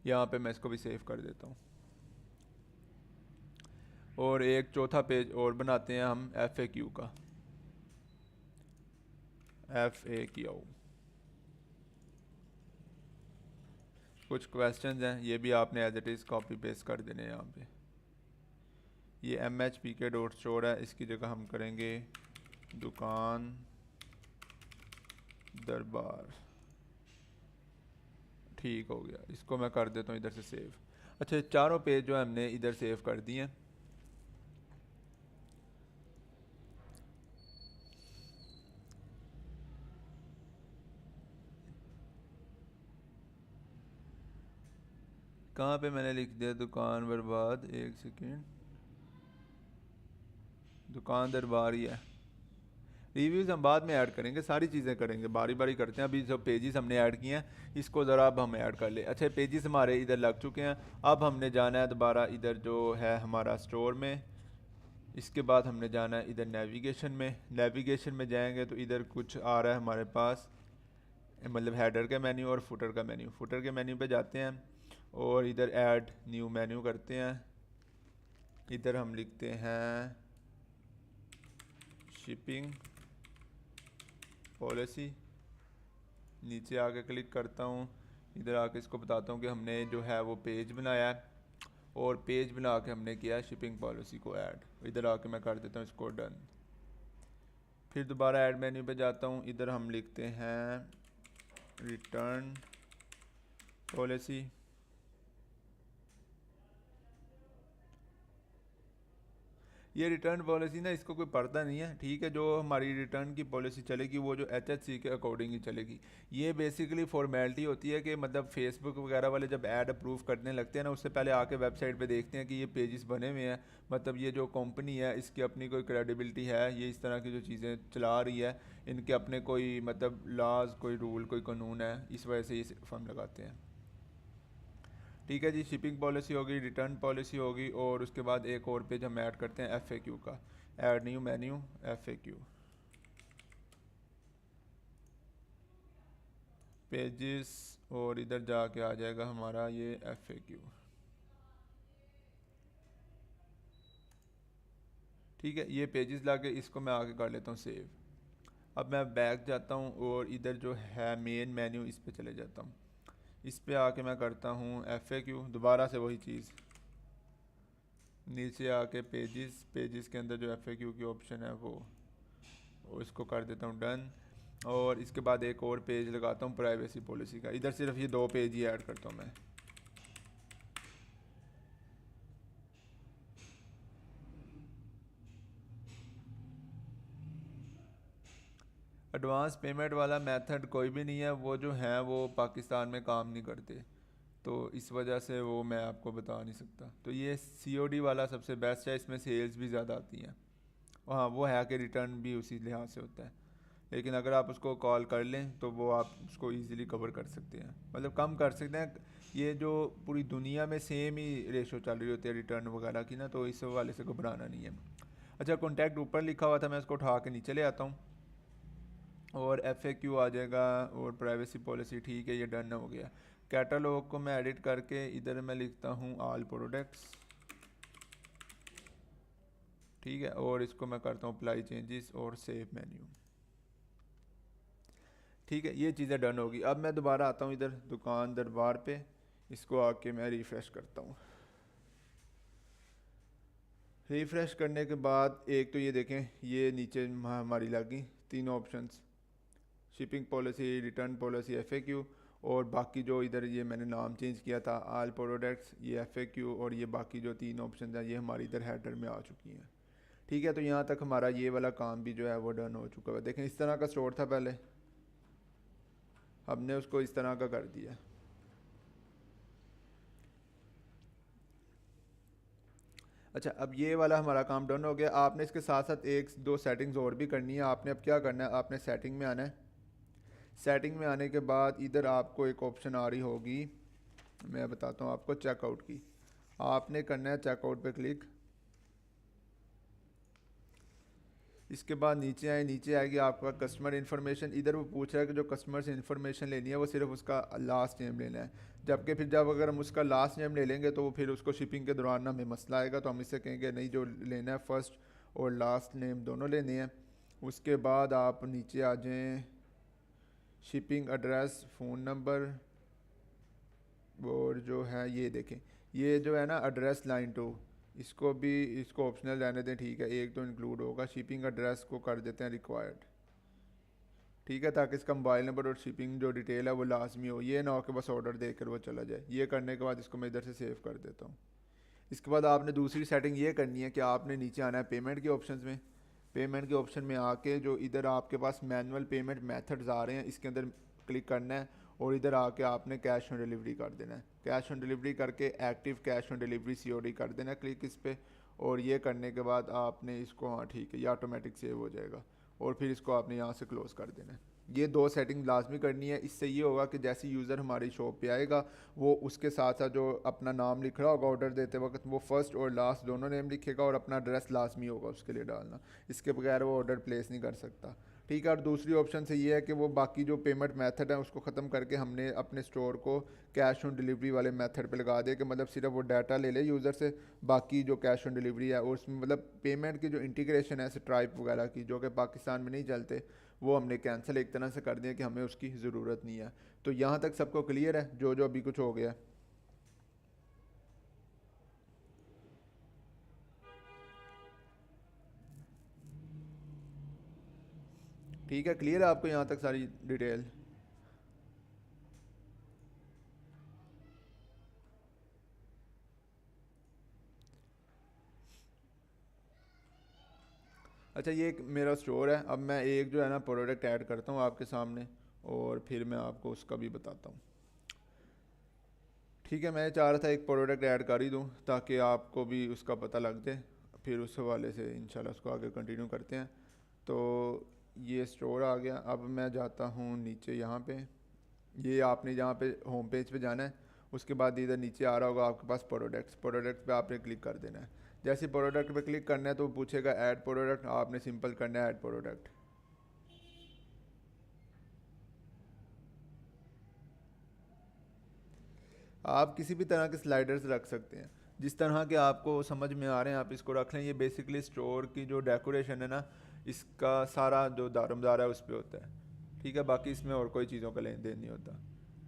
यहाँ पे मैं इसको भी सेव कर देता हूँ। और एक चौथा पेज और बनाते हैं हम FAQ का। FAQ कुछ क्वेश्चंस हैं, ये भी आपने as it is copy paste कर देने हैं यहाँ पे। ये MHPK डॉट स्टोर है, इसकी जगह हम करेंगे दुकान दरबार। ठीक हो गया, इसको मैं कर देता हूँ इधर से सेव। अच्छा, चारों पेज जो हमने इधर सेव कर दिए हैं। कहाँ पे मैंने लिख दिया दुकान बर्बाद, एक सेकेंड, दुकान दरबार ही है। रिव्यूज़ हम बाद में ऐड करेंगे, सारी चीज़ें करेंगे, बारी बारी करते हैं। अभी जो पेजेस हमने ऐड किए हैं इसको ज़रा अब हम ऐड कर ले। अच्छा, पेजेस हमारे इधर लग चुके हैं। अब हमने जाना है दोबारा इधर जो है हमारा स्टोर में। इसके बाद हमने जाना है इधर नेविगेशन में। नेविगेशन में जाएंगे तो इधर कुछ आ रहा है हमारे पास, मतलब हेडर का मेन्यू और फुटर का मेन्यू। फुटर के मेन्यू पे जाते हैं और इधर ऐड न्यू मेन्यू करते हैं। इधर हम लिखते हैं शिपिंग पॉलिसी। नीचे आके क्लिक करता हूँ, इधर आके इसको बताता हूँ कि हमने जो है वो पेज बनाया है और पेज बना के हमने किया है शिपिंग पॉलिसी को ऐड। इधर आके मैं कर देता हूँ इसको डन। फिर दोबारा ऐड मेन्यू पे जाता हूँ, इधर हम लिखते हैं रिटर्न पॉलिसी। ये रिटर्न पॉलिसी ना इसको कोई पढ़ता नहीं है। ठीक है, जो हमारी रिटर्न की पॉलिसी चलेगी वो जो HHC के अकॉर्डिंग ही चलेगी। ये बेसिकली फॉर्मेलिटी होती है कि मतलब फेसबुक वगैरह वाले जब ऐड अप्रूव करने लगते हैं ना, उससे पहले आके वेबसाइट पे देखते हैं कि ये पेजेस बने हुए हैं, मतलब ये जो कंपनी है इसकी अपनी कोई क्रेडिबिलिटी है, ये इस तरह की जो चीज़ें चला रही है, इनके अपने कोई मतलब लॉज, कोई रूल, कोई कानून है, इस वजह से ये फॉर्म लगाते हैं। ठीक है जी, शिपिंग पॉलिसी होगी, रिटर्न पॉलिसी होगी और उसके बाद एक और पेज हम ऐड करते हैं FAQ का। Add new menu FAQ pages और इधर जाके आ जाएगा हमारा ये FAQ। ठीक है, ये पेजेस लाके इसको मैं आगे कर लेता हूँ सेव। अब मैं बैक जाता हूँ और इधर जो है मेन मेन्यू इस पे चले जाता हूँ। इस पे आके मैं करता हूँ FAQ, दोबारा से वही चीज़। नीचे आके पेजेस, पेजेस के अंदर जो FAQ की ऑप्शन है वो इसको कर देता हूँ डन। और इसके बाद एक और पेज लगाता हूँ प्राइवेसी पॉलिसी का। इधर सिर्फ ये 2 पेज ही ऐड करता हूँ मैं। एडवांस पेमेंट वाला मेथड कोई भी नहीं है, वो जो है वो पाकिस्तान में काम नहीं करते, तो इस वजह से वो मैं आपको बता नहीं सकता। तो ये COD वाला सबसे बेस्ट है, इसमें सेल्स भी ज़्यादा आती हैं। हाँ, वो है कि रिटर्न भी उसी लिहाज से होता है, लेकिन अगर आप उसको कॉल कर लें तो वो आप उसको इजीली कवर कर सकते हैं, मतलब कम कर सकते हैं। ये जो पूरी दुनिया में सेम ही रेशो चल रही होती है रिटर्न वगैरह की ना, तो इस वाले से घबराना नहीं है। अच्छा, कॉन्टैक्ट ऊपर लिखा हुआ था, मैं उसको उठा के नीचे ले आता हूँ और FAQ आ जाएगा और प्राइवेसी पॉलिसी। ठीक है, ये डन हो गया। कैटलॉग को मैं एडिट करके इधर मैं लिखता हूँ ऑल प्रोडक्ट्स। ठीक है, और इसको मैं करता हूँ अप्लाई चेंजेस और सेव मेन्यू। ठीक है, ये चीज़ें डन होगी। अब मैं दोबारा आता हूँ इधर दुकान दरबार पे, इसको आके मैं रिफ़्रेश करता हूँ। रिफ़्रेश करने के बाद एक तो ये देखें, ये नीचे हमारी लगी तीनों options, shipping policy, return policy, FAQ, और बाकी जो इधर ये मैंने नाम चेंज किया था आल प्रोडक्ट्स, ये एफएक्यू, और ये बाकी जो तीन ऑप्शन हैं ये हमारी इधर हेडर में आ चुकी हैं। ठीक है, तो यहाँ तक हमारा ये वाला काम भी जो है वो डन हो चुका है। देखें, इस तरह का स्टोर था पहले, हमने उसको इस तरह का कर दिया। अच्छा, अब ये वाला हमारा काम डन हो गया। आपने इसके साथ साथ एक दो सेटिंग्स और भी करनी है। आपने अब क्या करना है, आपने सेटिंग में आना है। सेटिंग में आने के बाद इधर आपको एक ऑप्शन आ रही होगी, मैं बताता हूँ आपको, चेकआउट की। आपने करना है चेकआउट पे क्लिक। इसके बाद नीचे आए, नीचे आएगी आपका कस्टमर इन्फॉर्मेशन। इधर वो पूछ रहा है कि जो कस्टमर से इन्फॉर्मेशन लेनी है वो सिर्फ उसका लास्ट नेम लेना है, जबकि फिर जब अगर हम उसका लास्ट नेम ले लेंगे तो फिर उसको शिपिंग के दौरान हमें मसला आएगा। तो हम इससे कहेंगे नहीं, जो लेना है फर्स्ट और लास्ट नेम दोनों लेने हैं। उसके बाद आप नीचे आ जाएँ, शिपिंग एड्रेस, फ़ोन नंबर, और जो है ये देखें, ये जो है ना एड्रेस लाइन 2, इसको भी, इसको ऑप्शनल रहने दें। ठीक है, एक तो इंक्लूड होगा, शिपिंग एड्रेस को कर देते हैं रिक्वायर्ड। ठीक है, ताकि इसका मोबाइल नंबर और शिपिंग जो डिटेल है वो लाजमी हो, ये ना हो कि बस ऑर्डर देकर वो चला जाए। ये करने के बाद इसको मैं इधर से सेव कर देता हूँ। इसके बाद आपने दूसरी सेटिंग ये करनी है कि आपने नीचे आना है पेमेंट के ऑप्शन में। पेमेंट के ऑप्शन में आके जो इधर आपके पास मैनुअल पेमेंट मेथड्स आ रहे हैं, इसके अंदर क्लिक करना है, और इधर आके आपने कैश ऑन डिलीवरी कर देना है। कैश ऑन डिलीवरी करके active cash on delivery COD कर देना है, क्लिक इस पर। और ये करने के बाद आपने इसको, हाँ ठीक है, ये ऑटोमेटिक सेव हो जाएगा, और फिर इसको आपने यहाँ से क्लोज़ कर देना है। ये दो सेटिंग लाजमी करनी है। इससे ये होगा कि जैसे यूज़र हमारी शॉप पे आएगा, वो उसके साथ साथ जो अपना नाम लिख रहा होगा ऑर्डर देते वक्त, वो फर्स्ट और लास्ट दोनों नेम लिखेगा, और अपना एड्रेस लाजमी होगा उसके लिए डालना। इसके बगैर वो ऑर्डर प्लेस नहीं कर सकता। ठीक है, और दूसरी ऑप्शन से ये है कि वो बाकी जो पेमेंट मेथड है उसको ख़त्म करके हमने अपने स्टोर को कैश ऑन डिलीवरी वाले मेथड पे लगा दिया, कि मतलब सिर्फ वो डाटा ले ले यूज़र से, बाकी जो कैश ऑन डिलीवरी है, और उसमें मतलब पेमेंट की जो इंटीग्रेशन है स्ट्राइप वगैरह की, जो कि पाकिस्तान में नहीं चलते, वो हमने कैंसिल एक तरह से कर दिया कि हमें उसकी ज़रूरत नहीं है। तो यहाँ तक सबको क्लियर है, जो जो अभी कुछ हो गया। ठीक है, क्लियर है आपको यहाँ तक सारी डिटेल? अच्छा, ये एक मेरा स्टोर है। अब मैं एक जो है ना प्रोडक्ट ऐड करता हूँ आपके सामने, और फिर मैं आपको उसका भी बताता हूँ। ठीक है, मैं चाह रहा था एक प्रोडक्ट ऐड कर ही दूँ ताकि आपको भी उसका पता लग जाए, फिर उस हवाले से इंशाल्लाह उसको आगे कंटिन्यू करते हैं। तो ये स्टोर आ गया। अब मैं जाता हूँ नीचे यहाँ पे, ये आपने यहाँ पे होम पेज पे जाना है। उसके बाद इधर नीचे आ रहा होगा आपके पास प्रोडक्ट्स, प्रोडक्ट्स पे आपने क्लिक कर देना है। जैसे प्रोडक्ट पे क्लिक करना है तो वो पूछेगा ऐड प्रोडक्ट, आपने सिंपल करना है ऐड प्रोडक्ट। आप किसी भी तरह के स्लाइडर्स रख सकते हैं, जिस तरह के आपको समझ में आ रहे हैं आप इसको रख लें। ये बेसिकली स्टोर की जो डेकोरेशन है ना, इसका सारा जो दारोमदार है उस पर होता है। ठीक है, बाकी इसमें और कोई चीज़ों का लेन देन नहीं होता।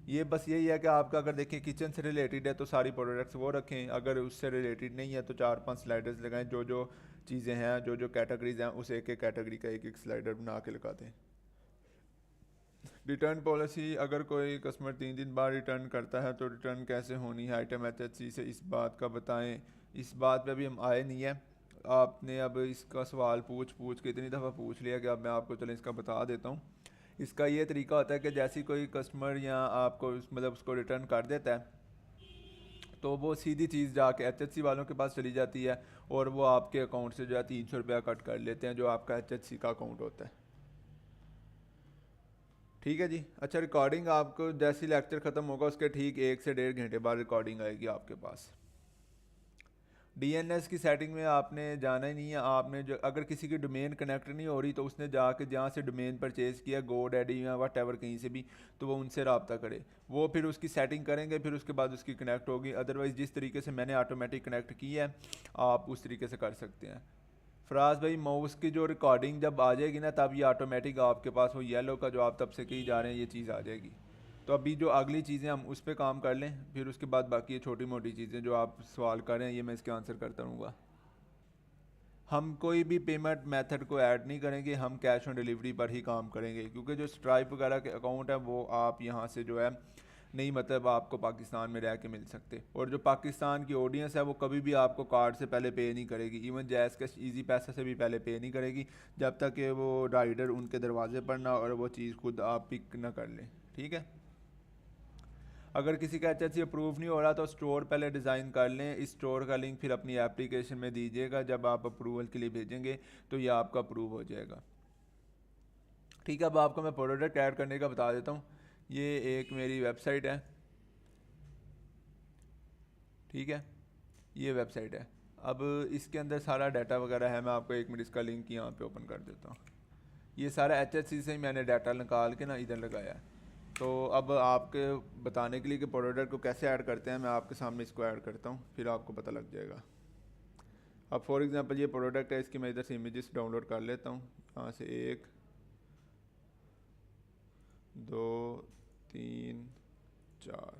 ये बस यही है कि आपका अगर देखें किचन से रिलेटेड है तो सारी प्रोडक्ट्स वो रखें, अगर उससे रिलेटेड नहीं है तो 4-5 स्लाइडर्स लगाएं, जो जो चीज़ें हैं, जो जो कैटेगरीज हैं, उस एक एक कैटेगरी का एक एक स्लाइडर बना के लगा दें। रिटर्न पॉलिसी, अगर कोई कस्टमर 3 दिन बाद रिटर्न करता है तो रिटर्न कैसे होनी है आइटम HHC से, इस बात का बताएं। इस बात पे अभी हम आए नहीं है। आपने अब इसका सवाल पूछ पूछ के इतनी दफ़ा पूछ लिया कि अब मैं आपको चलें इसका बता देता हूँ। इसका ये तरीका होता है कि जैसे कोई कस्टमर या आपको मतलब उसको रिटर्न कर देता है, तो वो सीधी चीज़ जाके HHC वालों के पास चली जाती है, और वो आपके अकाउंट से जो है 300 रुपया कट कर लेते हैं, जो आपका HHC का अकाउंट होता है। ठीक है जी। अच्छा, रिकॉर्डिंग आपको जैसे लेक्चर ख़त्म होगा उसके ठीक 1 से 1.5 घंटे बाद रिकॉर्डिंग आएगी आपके पास। DNS की सेटिंग में आपने जाना ही नहीं है। आपने जो अगर किसी की डोमेन कनेक्ट नहीं हो रही तो उसने जाके जहाँ से डोमेन परचेज़ किया, GoDaddy या वट एवर कहीं से भी, तो वो उनसे रब्ता करे। वो फिर उसकी सेटिंग करेंगे, फिर उसके बाद उसकी कनेक्ट होगी। अदरवाइज़ जिस तरीके से मैंने ऑटोमेटिक कनेक्ट की है आप उस तरीके से कर सकते हैं। फराज भाई माउस की जो रिकॉर्डिंग जब आ जाएगी ना तब ये ऑटोमेटिक आपके पास वो येलो का जो आप तब से कही जा रहे हैं ये चीज़ आ जाएगी। तो अभी जो अगली चीज़ें हम उस पर काम कर लें, फिर उसके बाद बाकी ये छोटी मोटी चीज़ें जो आप सवाल कर रहे हैं ये मैं इसके आंसर करता रहूँगा। हम कोई भी पेमेंट मेथड को ऐड नहीं करेंगे, हम कैश ऑन डिलीवरी पर ही काम करेंगे, क्योंकि जो स्ट्राइप वगैरह के अकाउंट है वो आप यहाँ से जो है नहीं, मतलब आपको पाकिस्तान में रह के मिल सकते। और जो पाकिस्तान की ऑडियंस है वो कभी भी आपको कार्ड से पहले पे नहीं करेगी, इवन जैज़ कैश ईजी पैसा से भी पहले पे नहीं करेगी जब तक कि वो राइडर उनके दरवाजे पर ना और वो चीज़ खुद आप पिक ना कर लें। ठीक है, अगर किसी का HSC अप्रूव नहीं हो रहा तो स्टोर पहले डिज़ाइन कर लें। इस स्टोर का लिंक फिर अपनी एप्लीकेशन में दीजिएगा, जब आप अप्रूवल के लिए भेजेंगे तो ये आपका अप्रूव हो जाएगा। ठीक है, अब आपको मैं प्रोडक्ट ऐड करने का बता देता हूँ। ये एक मेरी वेबसाइट है, ठीक है, ये वेबसाइट है। अब इसके अंदर सारा डाटा वगैरह है, मैं आपको 1 मिनट इसका लिंक यहाँ पे ओपन कर देता हूँ। ये सारा HSC से ही मैंने डाटा निकाल के ना इधर लगाया है। तो अब आपके बताने के लिए कि प्रोडक्ट को कैसे ऐड करते हैं, मैं आपके सामने इसको ऐड करता हूँ, फिर आपको पता लग जाएगा। अब फॉर एग्जांपल ये प्रोडक्ट है, इसकी मैं इधर से इमेजेस डाउनलोड कर लेता हूँ। यहाँ से 1 2 3 4,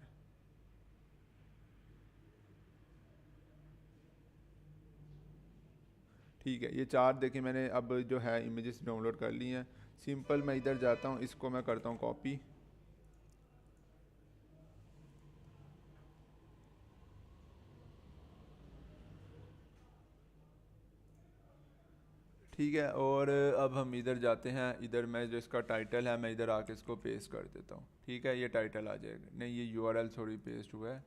ठीक है, ये 4 देखिए मैंने अब जो है इमेजेस डाउनलोड कर ली हैं। सिंपल मैं इधर जाता हूँ, इसको मैं करता हूँ कॉपी, ठीक है। और अब हम इधर जाते हैं, इधर मैं जो इसका टाइटल है मैं इधर आके इसको पेस्ट कर देता हूँ। ठीक है, ये टाइटल आ जाएगा, नहीं ये URL सॉरी पेस्ट हुआ है,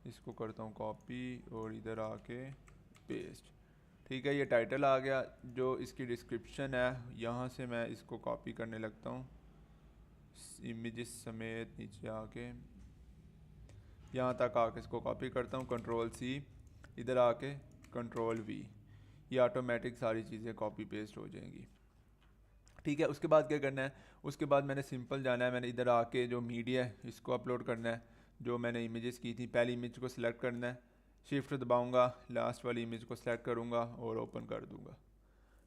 इसको करता हूँ कॉपी और इधर आके पेस्ट। ठीक है, ये टाइटल आ गया। जो इसकी डिस्क्रिप्शन है यहाँ से मैं इसको कॉपी करने लगता हूँ इमेजेस समेत, नीचे आके यहाँ तक आके इसको कॉपी करता हूँ, Ctrl+C, इधर आके Ctrl+V, ये ऑटोमेटिक सारी चीज़ें कॉपी पेस्ट हो जाएंगी। ठीक है, उसके बाद क्या करना है, उसके बाद मैंने सिंपल जाना है, मैंने इधर आके जो मीडिया है इसको अपलोड करना है। जो मैंने इमेजेस की थी, पहली इमेज को सिलेक्ट करना है, शिफ्ट दबाऊंगा, लास्ट वाली इमेज को सिलेक्ट करूंगा और ओपन कर दूंगा,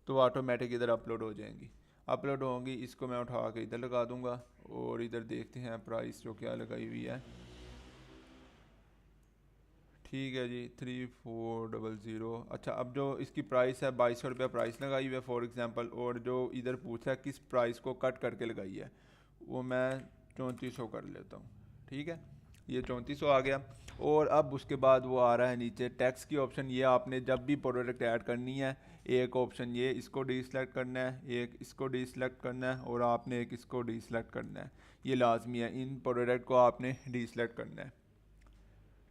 तो ऑटोमेटिक इधर अपलोड हो जाएंगी। अपलोड होंगी, इसको मैं उठा के इधर लगा दूंगा और इधर देखते हैं प्राइस जो क्या लगाई हुई है। ठीक है जी, 3400। अच्छा, अब जो इसकी प्राइस है 2200 रुपया प्राइस लगाई हुई है फॉर एग्जांपल, और जो इधर पूछा है किस प्राइस को कट करके लगाई है वो मैं 3400 कर लेता हूँ। ठीक है, ये 3400 आ गया। और अब उसके बाद वो आ रहा है नीचे टैक्स की ऑप्शन। ये आपने जब भी प्रोडक्ट ऐड करनी है, एक ऑप्शन ये इसको डीसेलेक्ट करना है, एक इसको डीसेलेक्ट करना है और आपने एक इसको डीसेलेक्ट करना है। ये लाजमी है, इन प्रोडक्ट को आपने डीसेलेक्ट करना है।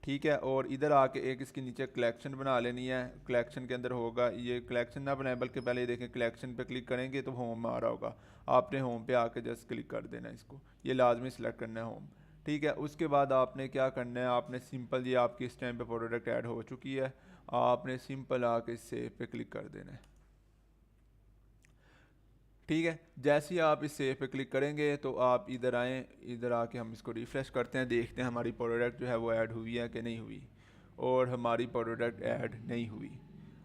ठीक है, और इधर आके एक इसके नीचे कलेक्शन बना लेनी है। कलेक्शन के अंदर होगा, ये कलेक्शन ना बनाए बल्कि पहले ये देखें कलेक्शन पे क्लिक करेंगे तो होम में आ रहा होगा, आपने होम पे आके जस्ट क्लिक कर देना है, इसको ये लाजमी सेलेक्ट करना है होम। ठीक है, उसके बाद आपने क्या करना है, आपने सिंपल, ये आपकी इस टाइम पे प्रोडक्ट ऐड हो चुकी है, आपने सिंपल आके सेव पे क्लिक कर देना है। ठीक है, जैसे ही आप इस सेव पे क्लिक करेंगे तो आप इधर आएँ, इधर आके हम इसको रिफ़्रेश करते हैं, देखते हैं हमारी प्रोडक्ट जो है वो ऐड हुई है कि नहीं हुई। और हमारी प्रोडक्ट ऐड नहीं हुई।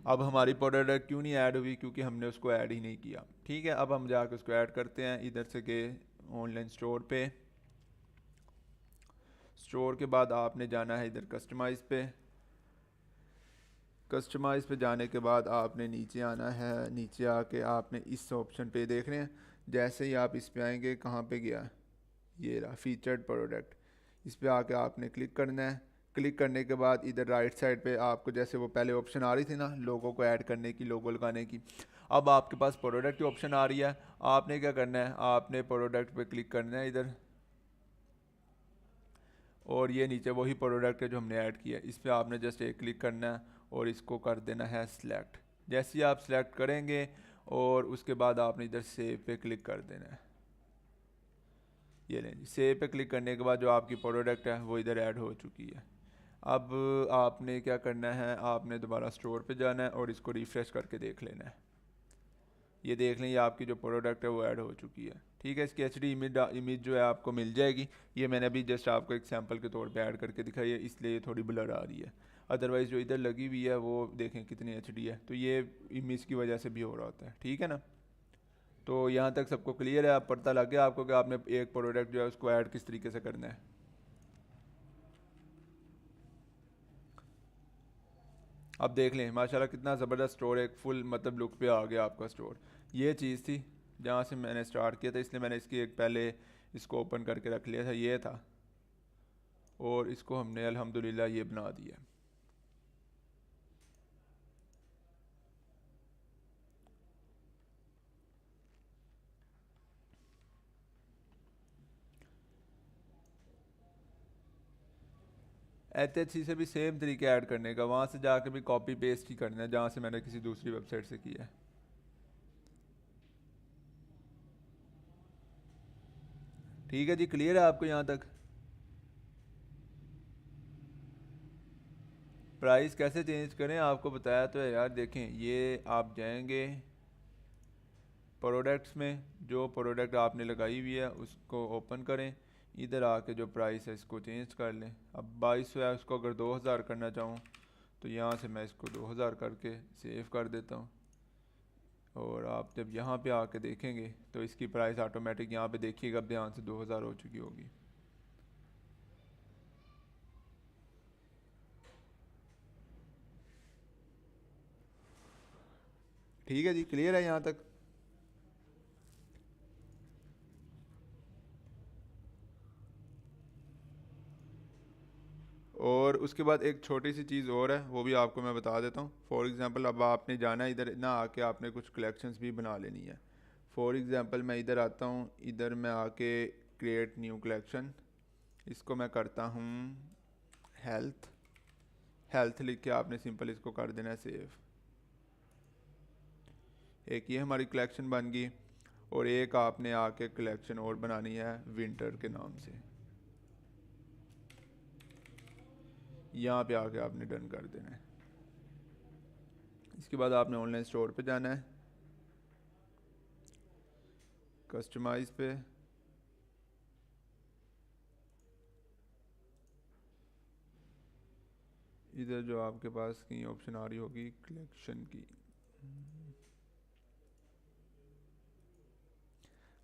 अब हमारी प्रोडक्ट क्यों नहीं ऐड हुई, क्योंकि हमने उसको ऐड ही नहीं किया। ठीक है, अब हम जाके उसको ऐड करते हैं, इधर से गए ऑनलाइन स्टोर पे, स्टोर के बाद आपने जाना है इधर कस्टमाइज़ पे, कस्टमाइज़ पे जाने के बाद आपने नीचे आना है, नीचे आके आपने इस ऑप्शन पे देख रहे हैं, जैसे ही आप इस पे आएंगे, कहाँ पे गया, ये रहा फीचर्ड प्रोडक्ट, इस पे आके आपने क्लिक करना है। क्लिक करने के बाद इधर राइट साइड पे आपको जैसे वो पहले ऑप्शन आ रही थी ना लोगो को ऐड करने की, लोगो लगाने की, अब आपके पास प्रोडक्ट की ऑप्शन आ रही है। आपने क्या करना है, आपने प्रोडक्ट पे क्लिक करना है इधर, और ये नीचे वही प्रोडक्ट है जो हमने ऐड किया है, इस पर आपने जस्ट एक क्लिक करना है और इसको कर देना है सिलेक्ट। जैसे ही आप सिलेक्ट करेंगे और उसके बाद आपने इधर सेव पे क्लिक कर देना है। ये लें जी, सेव पे क्लिक करने के बाद जो आपकी प्रोडक्ट है वो इधर ऐड हो चुकी है। अब आपने क्या करना है, आपने दोबारा स्टोर पे जाना है और इसको रिफ़्रेश करके देख लेना है। ये देख लें, ये आपकी जो प्रोडक्ट है वो ऐड हो चुकी है। ठीक है, इसकी HD इमेज जो है आपको मिल जाएगी। ये मैंने अभी जस्ट आपको एग्जांपल के तौर पे ऐड करके दिखाई है, इसलिए ये थोड़ी ब्लर आ रही है। अदरवाइज़ जो इधर लगी हुई है वो देखें कितनी एचडी है, तो ये इमेज की वजह से भी हो रहा होता है। ठीक है ना, तो यहाँ तक सबको क्लियर है, आप पता लग गया आपको कि आपने एक प्रोडक्ट जो है उसको ऐड किस तरीके से करना है। अब देख लें माशाल्लाह कितना ज़बरदस्त स्टोर, एक फुल मतलब लुक पे आ गया आपका स्टोर। ये चीज़ थी जहाँ से मैंने स्टार्ट किया था, इसलिए मैंने इसकी एक पहले इसको ओपन करके रख लिया था, ये था, और इसको हमने अल्हम्दुलिल्लाह ये बना दिया। HHC से भी सेम तरीके ऐड करने का, वहाँ से जाके भी कॉपी पेस्ट ही करना है जहाँ से मैंने किसी दूसरी वेबसाइट से किया है। ठीक है जी, क्लियर है आपको यहाँ तक? प्राइस कैसे चेंज करें आपको बताया तो है यार। देखें ये आप जाएंगे प्रोडक्ट्स में, जो प्रोडक्ट आपने लगाई हुई है उसको ओपन करें, इधर आके जो प्राइस है इसको चेंज कर लें। अब 2200 है, उसको अगर 2000 करना चाहूँ तो यहाँ से मैं इसको 2000 करके सेव कर देता हूँ। और आप जब यहाँ पे आके देखेंगे तो इसकी प्राइस ऑटोमेटिक यहाँ पे देखिएगा ध्यान से 2000 हो चुकी होगी। ठीक है जी, क्लियर है यहाँ तक? और उसके बाद एक छोटी सी चीज़ और है, वो भी आपको मैं बता देता हूँ। फॉर एग्ज़ाम्पल अब आपने जाना है इधर ना, आके आपने कुछ कलेक्शंस भी बना लेनी है। फॉर एग्ज़ाम्पल मैं इधर आता हूँ, इधर मैं आके क्रिएट न्यू कलेक्शन, इसको मैं करता हूँ हेल्थ। हेल्थ लिख के आपने सिंपल इसको कर देना है सेव। एक ये हमारी कलेक्शन बन गई, और एक आपने आके कलेक्शन और बनानी है विंटर के नाम से, यहाँ पे आके आपने डन कर देना है। इसके बाद आपने ऑनलाइन स्टोर पे जाना है, कस्टमाइज पे, इधर जो आपके पास की ऑप्शन आ रही होगी कलेक्शन की।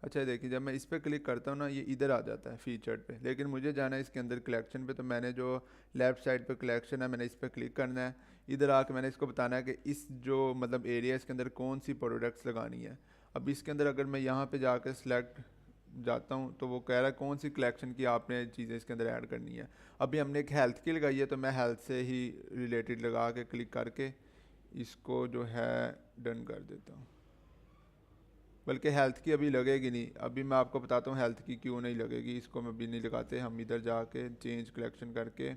अच्छा देखिए, जब मैं इस पर क्लिक करता हूँ ना ये इधर आ जाता है फीचर्ड पे, लेकिन मुझे जाना है इसके अंदर कलेक्शन पे। तो मैंने जो लेफ़्ट साइड पे कलेक्शन है मैंने इस पर क्लिक करना है। इधर आके मैंने इसको बताना है कि इस जो मतलब एरिया इसके अंदर कौन सी प्रोडक्ट्स लगानी है। अब इसके अंदर अगर मैं यहाँ पे जाकर सिलेक्ट जाता हूँ तो वो कह रहा है कौन सी कलेक्शन की आपने चीज़ें इसके अंदर ऐड करनी है। अभी हमने एक हेल्थ की लगाई है तो मैं हेल्थ से ही रिलेटेड लगा के क्लिक करके इसको जो है डन कर देता हूँ। बल्कि हेल्थ की अभी लगेगी नहीं, अभी मैं आपको बताता हूँ हेल्थ की क्यों नहीं लगेगी। इसको मैं अभी नहीं लगाते, हम इधर जाके चेंज कलेक्शन करके,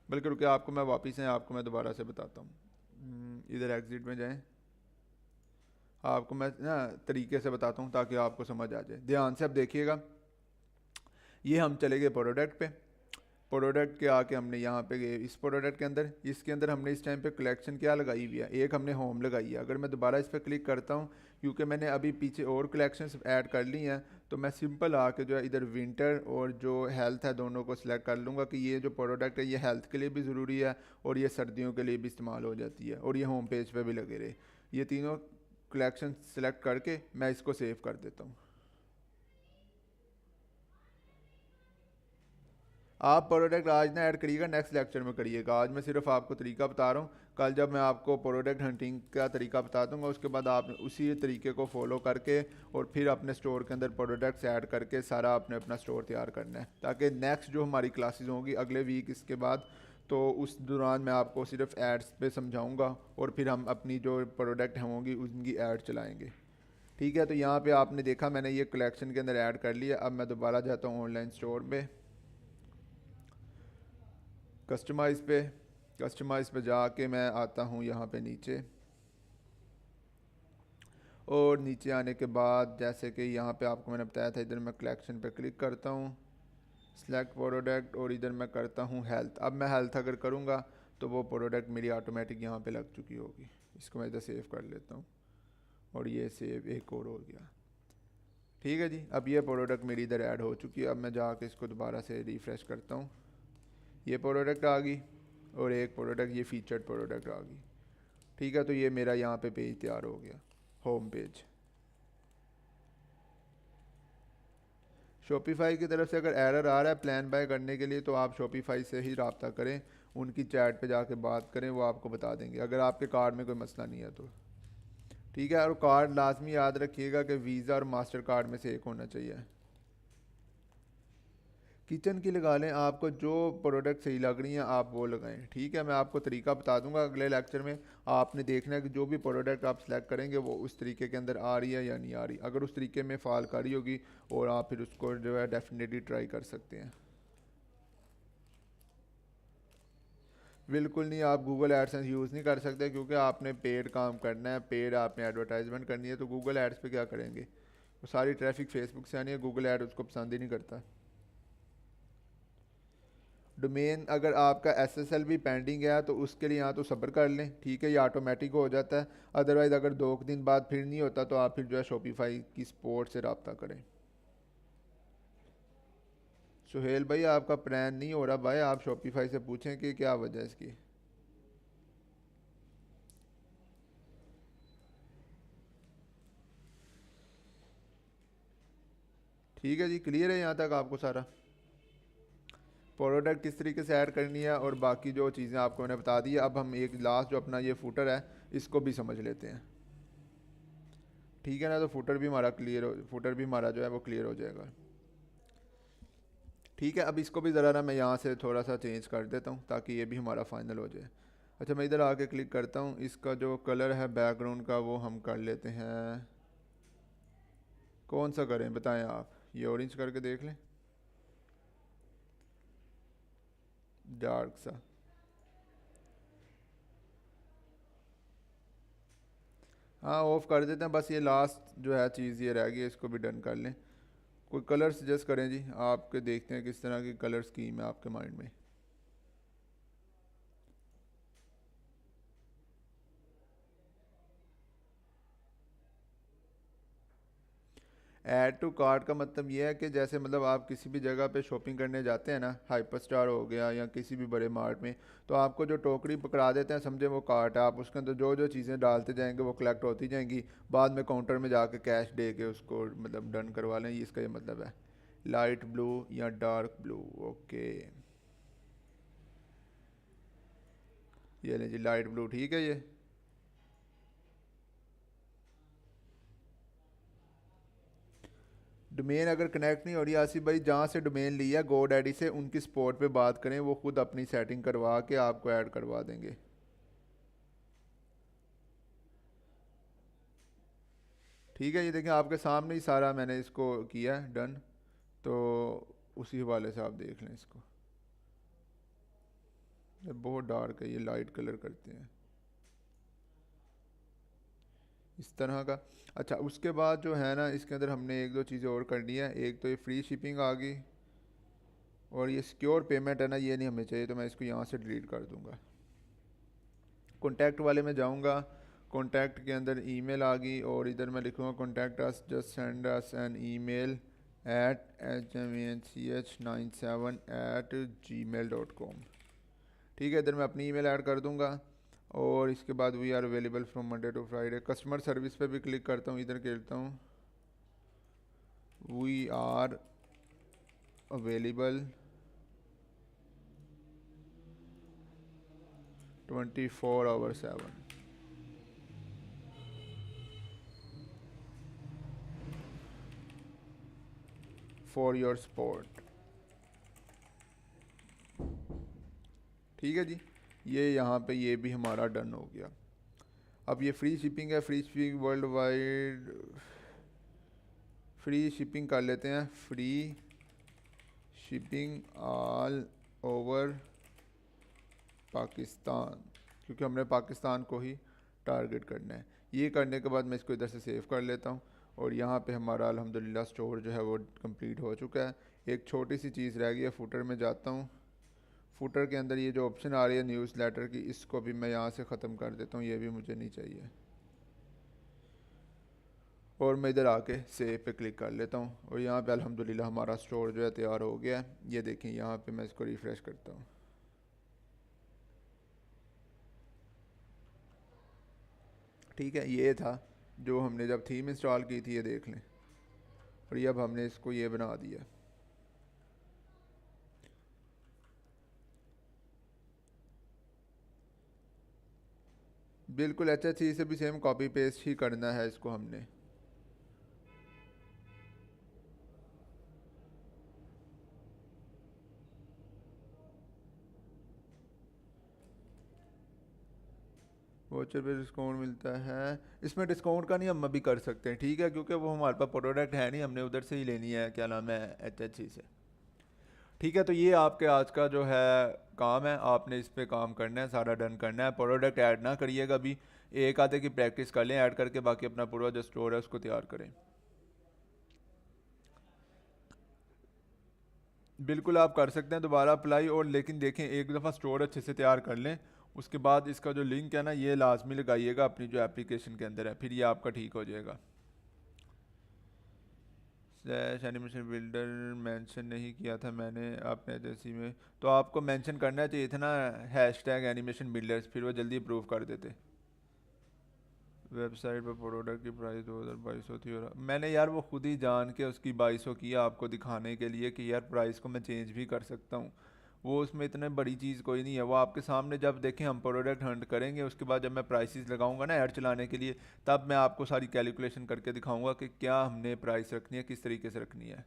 बल्कि रुके आपको मैं वापस हैं आपको मैं दोबारा से बताता हूँ। इधर एग्जिट में जाएं, आपको मैं ना तरीके से बताता हूँ ताकि आपको समझ आ जाए। ध्यान से अब देखिएगा, ये हम चले गए प्रोडक्ट पे। प्रोडक्ट के आके हमने यहाँ पे गए इस प्रोडक्ट के अंदर, इसके अंदर हमने इस टाइम पे कलेक्शन क्या लगाई हुई है, एक हमने होम लगाई है। अगर मैं दोबारा इस पर क्लिक करता हूँ, क्योंकि मैंने अभी पीछे और कलेक्शंस ऐड कर ली हैं, तो मैं सिंपल आके जो है इधर विंटर और जो हेल्थ है दोनों को सिलेक्ट कर लूँगा कि ये जो प्रोडक्ट है ये हेल्थ के लिए भी ज़रूरी है और ये सर्दियों के लिए भी इस्तेमाल हो जाती है और ये होम पेज पर भी लगे रहे। ये तीनों कलेक्शन सेलेक्ट करके मैं इसको सेव कर देता हूँ। आप प्रोडक्ट आज ना ऐड करिएगा, नेक्स्ट लेक्चर में करिएगा। आज मैं सिर्फ आपको तरीका बता रहा हूँ, कल जब मैं आपको प्रोडक्ट हंटिंग का तरीका बता दूंगा उसके बाद आप उसी तरीके को फॉलो करके और फिर अपने स्टोर के अंदर प्रोडक्ट्स ऐड करके सारा आपने अपना स्टोर तैयार करना है, ताकि नेक्स्ट जो हमारी क्लासेस होंगी अगले वीक इसके बाद, तो उस दौरान मैं आपको सिर्फ एड्स पे समझाऊँगा और फिर हम अपनी जो प्रोडक्ट होंगी उनकी ऐड चलाएँगे। ठीक है, तो यहाँ पर आपने देखा मैंने ये कलेक्शन के अंदर ऐड कर लिया। अब मैं दोबारा जाता हूँ ऑनलाइन स्टोर पर, कस्टमाइज़ पे, कस्टमाइज़ पे जाके मैं आता हूँ यहाँ पे नीचे, और नीचे आने के बाद जैसे कि यहाँ पे आपको मैंने बताया था, इधर मैं कलेक्शन पे क्लिक करता हूँ, सिलेक्ट प्रोडक्ट, और इधर मैं करता हूँ हेल्थ। अब मैं हेल्थ अगर करूँगा तो वो प्रोडक्ट मेरी ऑटोमेटिक यहाँ पे लग चुकी होगी। इसको मैं इधर सेव कर लेता हूँ, और ये सेव एक और हो गया। ठीक है जी, अब ये प्रोडक्ट मेरी इधर ऐड हो चुकी है। अब मैं जाके इसको दोबारा से रिफ़्रेश करता हूँ, ये प्रोडक्ट आ गई। और एक प्रोडक्ट ये फीचर्ड प्रोडक्ट आ गई। ठीक है, तो ये मेरा यहाँ पे पेज तैयार हो गया, होम पेज। शॉपिफाई की तरफ से अगर एरर आ रहा है प्लान बाय करने के लिए तो आप शॉपिफाई से ही रब्ता करें, उनकी चैट पे जाके बात करें, वो आपको बता देंगे अगर आपके कार्ड में कोई मसला नहीं है तो। ठीक है, और कार्ड लाजमी याद रखिएगा कि वीज़ा और मास्टर कार्ड में से एक होना चाहिए। किचन की लगा लें, आपको जो प्रोडक्ट सही लग रही हैं आप वो लगाएं। ठीक है, मैं आपको तरीका बता दूंगा अगले लेक्चर में। आपने देखना है कि जो भी प्रोडक्ट आप सेलेक्ट करेंगे वो उस तरीके के अंदर आ रही है या नहीं आ रही। अगर उस तरीके में फ़ाल कर रही होगी और आप फिर उसको जो है डेफिनेटली ट्राई कर सकते हैं। बिल्कुल नहीं, आप गूगल एडसेंस यूज़ नहीं कर सकते क्योंकि आपने पेड काम करना है, पेड आपने एडवर्टाइजमेंट करनी है, तो गूगल एड्स पे क्या करेंगे? वो सारी ट्रैफिक फेसबुक से आनी है, गूगल एड उसको पसंद ही नहीं करता। डोमेन अगर आपका एसएसएल भी पेंडिंग है तो उसके लिए यहाँ तो सब्र कर लें। ठीक है, ये ऑटोमेटिक हो जाता है। अदरवाइज़ अगर 2 दिन बाद फिर नहीं होता तो आप फिर जो है शॉपिफाई की सपोर्ट से रब्ता करें। सुहेल भाई आपका प्लान नहीं हो रहा भाई, आप शॉपिफाई से पूछें कि क्या वजह है इसकी। ठीक है जी, क्लियर है यहाँ तक आपको सारा? प्रोडक्ट किस तरीके से ऐड करनी है और बाकी जो चीज़ें आपको मैंने बता दी है। अब हम एक लास्ट जो अपना ये फुटर है इसको भी समझ लेते हैं। ठीक है ना, तो फुटर भी हमारा क्लियर हो, फुटर भी हमारा जो है वो क्लियर हो जाएगा। ठीक है, अब इसको भी ज़रा ना मैं यहाँ से थोड़ा सा चेंज कर देता हूँ ताकि ये भी हमारा फाइनल हो जाए। अच्छा, मैं इधर आके क्लिक करता हूँ, इसका जो कलर है बैकग्राउंड का वो हम कर लेते हैं। कौन सा करें बताएं आप? ये ऑरेंज करके देख लें, डार्क सा। हाँ, ऑफ कर देते हैं, बस ये लास्ट जो है चीज़ ये रह गई है, इसको भी डन कर लें। कोई कलर सजेस्ट करें जी, आपके देखते हैं किस तरह की कलर स्कीम है आपके माइंड में। ऐड टू कार्ट का मतलब ये है कि जैसे मतलब आप किसी भी जगह पे शॉपिंग करने जाते हैं ना, हाइपर स्टार हो गया या किसी भी बड़े मार्ट में, तो आपको जो टोकरी पकड़ा देते हैं समझे वो कार्ट है, आप उसके अंदर जो जो चीज़ें डालते जाएंगे वो कलेक्ट होती जाएंगी, बाद में काउंटर में जाके कैश दे के उसको मतलब डन करवा लें, ये इसका ये मतलब है। लाइट ब्लू या डार्क ब्लू, ओके। ये लें जी लाइट ब्लू, ठीक है। ये डोमेन अगर कनेक्ट नहीं हो रही आसिफ भाई, जहाँ से डोमेन लिया गो डैडी से उनकी सपोर्ट पे बात करें, वो खुद अपनी सेटिंग करवा के आपको ऐड करवा देंगे। ठीक है, ये देखें आपके सामने ही सारा मैंने इसको किया है डन, तो उसी हवाले से आप देख लें इसको। ये बहुत डार्क है, ये लाइट कलर करते हैं इस तरह का। अच्छा, उसके बाद जो है ना इसके अंदर हमने एक दो चीज़ें और करनी है। एक तो ये फ्री शिपिंग आ गई, और ये सिक्योर पेमेंट है ना, ये नहीं हमें चाहिए, तो मैं इसको यहाँ से डिलीट कर दूँगा। कॉन्टैक्ट वाले में जाऊँगा, कॉन्टैक्ट के अंदर ईमेल आ गई और इधर मैं लिखूँगा contact us, just send us an email @hmanch97@gmail.com। ठीक है, इधर मैं अपनी ईमेल ऐड कर दूँगा और इसके बाद we are available from Monday to Friday. Customer service पे भी क्लिक करता हूँ, इधर खेलता हूँ we are available 24/7 for your support. ठीक है जी, ये यहाँ पे ये भी हमारा डन हो गया। अब ये फ्री शिपिंग है, free shipping world wide, free shipping कर लेते हैं, free shipping all over Pakistan, क्योंकि हमने पाकिस्तान को ही टारगेट करना है। ये करने के बाद मैं इसको इधर से सेव कर लेता हूँ और यहाँ पे हमारा अल्हम्दुलिल्लाह स्टोर जो है वो कंप्लीट हो चुका है। एक छोटी सी चीज़ रह गई है, फुटर में जाता हूँ। फुटर के अंदर ये जो ऑप्शन आ रही है न्यूज़ लेटर की, इसको भी मैं यहाँ से ख़त्म कर देता हूँ, ये भी मुझे नहीं चाहिए। और मैं इधर आके सेव पे क्लिक कर लेता हूँ और यहाँ पे अल्हम्दुलिल्लाह हमारा स्टोर जो है तैयार हो गया है। ये देखें यहाँ पे मैं इसको रिफ़्रेश करता हूँ, ठीक है, ये था जो हमने जब थीम इंस्टॉल की थी, ये देख लें। और ये अब हमने इसको ये बना दिया। बिल्कुल HHC से भी सेम कॉपी पेस्ट ही करना है इसको हमने। वोचर पे डिस्काउंट मिलता है, इसमें डिस्काउंट का नहीं हम अभी कर सकते हैं, ठीक है, क्योंकि वो हमारे पास प्रोडक्ट है नहीं, हमने उधर से ही लेनी है, क्या नाम है, HHC से। ठीक है, तो ये आपके आज का जो है काम है, आपने इस पे काम करना है, सारा डन करना है। प्रोडक्ट ऐड ना करिएगा अभी, एक आधे की प्रैक्टिस कर लें ऐड करके, बाकी अपना पूरा जो स्टोर है उसको तैयार करें। बिल्कुल आप कर सकते हैं दोबारा अप्लाई, और लेकिन देखें एक दफ़ा स्टोर अच्छे से तैयार कर लें, उसके बाद इसका जो लिंक है ना ये लाजमी लगाइएगा अपनी जो एप्लीकेशन के अंदर है, फिर ये आपका ठीक हो जाएगा। स्लैश एनिमेशन बिल्डर मेंशन नहीं किया था मैंने आपने जैसी में, तो आपको मेंशन करना चाहिए था ना हैश टैग एनिमेशन बिल्डर्स, फिर वो जल्दी अप्रूव कर देते। वेबसाइट पर प्रोडक्ट की प्राइस 2200 थी, और मैंने यार वो खुद ही जान के उसकी 2200 किया आपको दिखाने के लिए कि यार प्राइस को मैं चेंज भी कर सकता हूँ। वो उसमें इतने बड़ी चीज़ कोई नहीं है, वो आपके सामने जब देखें हम प्रोडक्ट हंट करेंगे उसके बाद जब मैं प्राइसेस लगाऊंगा ना ऐड चलाने के लिए, तब मैं आपको सारी कैलकुलेशन करके दिखाऊंगा कि क्या हमने प्राइस रखनी है, किस तरीके से रखनी है।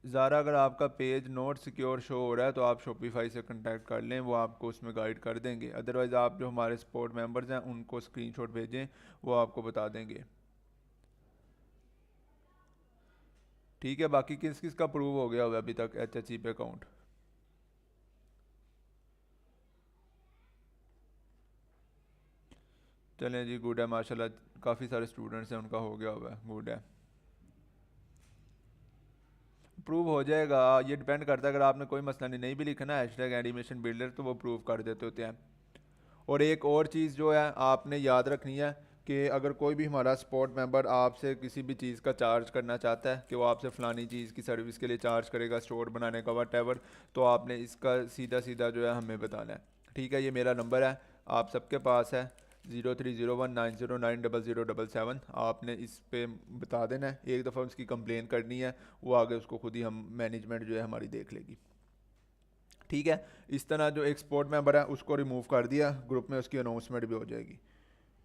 ज़ारा अगर आपका पेज नोट सिक्योर शो हो रहा है तो आप शॉपिफाई से कांटेक्ट कर लें, वो आपको उसमें गाइड कर देंगे। अदरवाइज़ आप जो हमारे सपोर्ट मेंबर्स हैं उनको स्क्रीनशॉट भेजें, वो आपको बता देंगे। ठीक है, बाकी किस किस का प्रूव हो गया हुआ है अभी तक HHC पे अकाउंट? चलें जी, गुड है माशाल्लाह, काफ़ी सारे स्टूडेंट्स हैं उनका हो गया हुआ है, गुड है। प्रूव हो जाएगा, ये डिपेंड करता है, अगर आपने कोई मसला नहीं भी लिखा ना हैश टैग एनिमेशन बिल्डर, तो वो प्रूव कर देते होते हैं। और एक और चीज़ जो है आपने याद रखनी है कि अगर कोई भी हमारा सपोर्ट मेंबर आपसे किसी भी चीज़ का चार्ज करना चाहता है कि वो आपसे फ़लानी चीज़ की सर्विस के लिए चार्ज करेगा, स्टोर बनाने का वट, तो आपने इसका सीधा सीधा जो है हमें बताना है। ठीक है, ये मेरा नंबर है, आप सबके पास है, 0301909077। आपने इस पे बता देना है, एक दफ़ा उसकी कंप्लेन करनी है, वो आगे उसको खुद ही हम मैनेजमेंट जो है हमारी देख लेगी। ठीक है, इस तरह जो एक स्पोर्ट मेंबर है उसको रिमूव कर दिया, ग्रुप में उसकी अनाउंसमेंट भी हो जाएगी।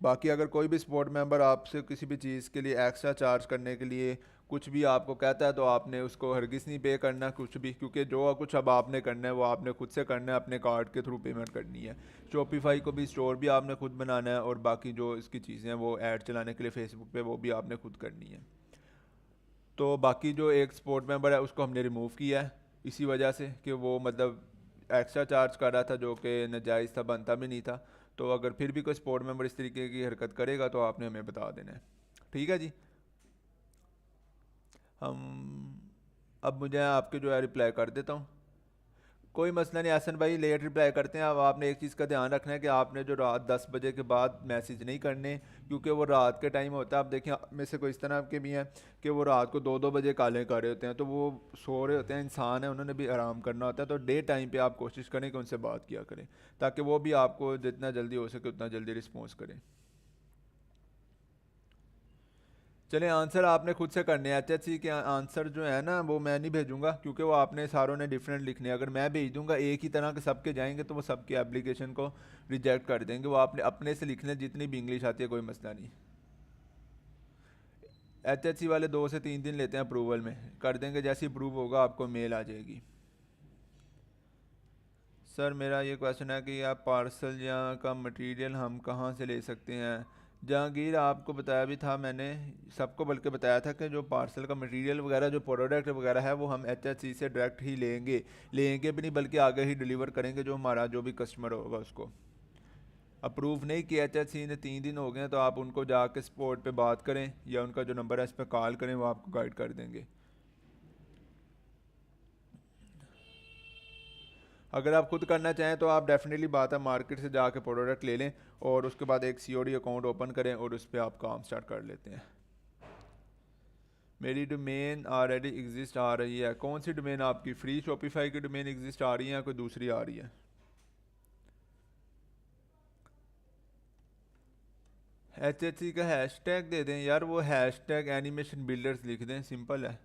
बाकी अगर कोई भी स्पोर्ट मेंबर आपसे किसी भी चीज़ के लिए एक्स्ट्रा चार्ज करने के लिए कुछ भी आपको कहता है, तो आपने उसको हरगिज़ नहीं पे करना कुछ भी, क्योंकि जो कुछ अब आपने करना है वो आपने खुद से करना है, अपने कार्ड के थ्रू पेमेंट करनी है। शॉपिफाई को भी स्टोर भी आपने खुद बनाना है, और बाकी जो इसकी चीज़ें हैं वो ऐड चलाने के लिए फेसबुक पे वो भी आपने खुद करनी है। तो बाकी जो एक सपोर्ट मेंबर है उसको हमने रिमूव किया है इसी वजह से कि वो मतलब एक्स्ट्रा चार्ज कर रहा था जो कि नाजायज़ था, बनता भी नहीं था। तो अगर फिर भी कोई सपोर्ट मेंबर इस तरीके की हरकत करेगा तो आपने हमें बता देना है। ठीक है जी। हम अब मुझे आपके जो है रिप्लाई कर देता हूँ। कोई मसला नहीं आसन भाई, लेट रिप्लाई करते हैं। अब आपने एक चीज़ का ध्यान रखना है कि आपने जो रात 10 बजे के बाद मैसेज नहीं करने, क्योंकि वो रात के टाइम होता है। आप देखें आप में से कोई इस तरह के भी हैं कि वो रात को 2-2 बजे कॉलें कर रहे होते हैं, तो वो सो रहे होते हैं, इंसान है, उन्होंने भी आराम करना होता है। तो डे टाइम पे आप कोशिश करें कि उनसे बात किया करें, ताकि वो भी आपको जितना जल्दी हो सके उतना जल्दी रिस्पॉन्स करें। चलें, आंसर आपने खुद से करने हैं। HHC के आंसर जो है ना वो मैं नहीं भेजूंगा, क्योंकि वो आपने सारों ने डिफरेंट लिखने हैं। अगर मैं भेज दूंगा एक ही तरह के सबके जाएंगे तो वो सबके एप्लीकेशन को रिजेक्ट कर देंगे। वो आपने अपने से लिखने, जितनी भी इंग्लिश आती है कोई मसला नहीं। HHC वाले 2 से 3 दिन लेते हैं अप्रूवल में, कर देंगे, जैसे अप्रूव होगा आपको मेल आ जाएगी। सर मेरा ये क्वेश्चन है कि आप पार्सल या का मटेरियल हम कहाँ से ले सकते हैं? जहांगीर, आपको बताया भी था मैंने, सबको बल्कि बताया था कि जो पार्सल का मटेरियल वगैरह, जो प्रोडक्ट वगैरह है वो हम HHC से डायरेक्ट ही लेंगे। लेंगे भी नहीं बल्कि आगे ही डिलीवर करेंगे, जो हमारा जो भी कस्टमर होगा उसको। अप्रूव नहीं किया HHC ने, 3 दिन हो गए हैं, तो आप उनको जाके सपोर्ट पे बात करें या उनका जो नंबर है इस पर कॉल करें, वो आपको गाइड कर देंगे। अगर आप खुद करना चाहें तो आप डेफिनेटली बात है मार्केट से जाके प्रोडक्ट ले लें, और उसके बाद एक COD अकाउंट ओपन करें और उस पर आप काम स्टार्ट कर लेते हैं। मेरी डोमेन ऑलरेडी एग्जिस्ट आ रही है। कौन सी डोमेन आपकी? फ्री शॉपिफाई की डोमेन एग्जिस्ट आ रही है या कोई दूसरी आ रही है? HHC का हैशटैग दे दें यार, वो हैशटैग एनिमेशन बिल्डर्स लिख दें, सिंपल है।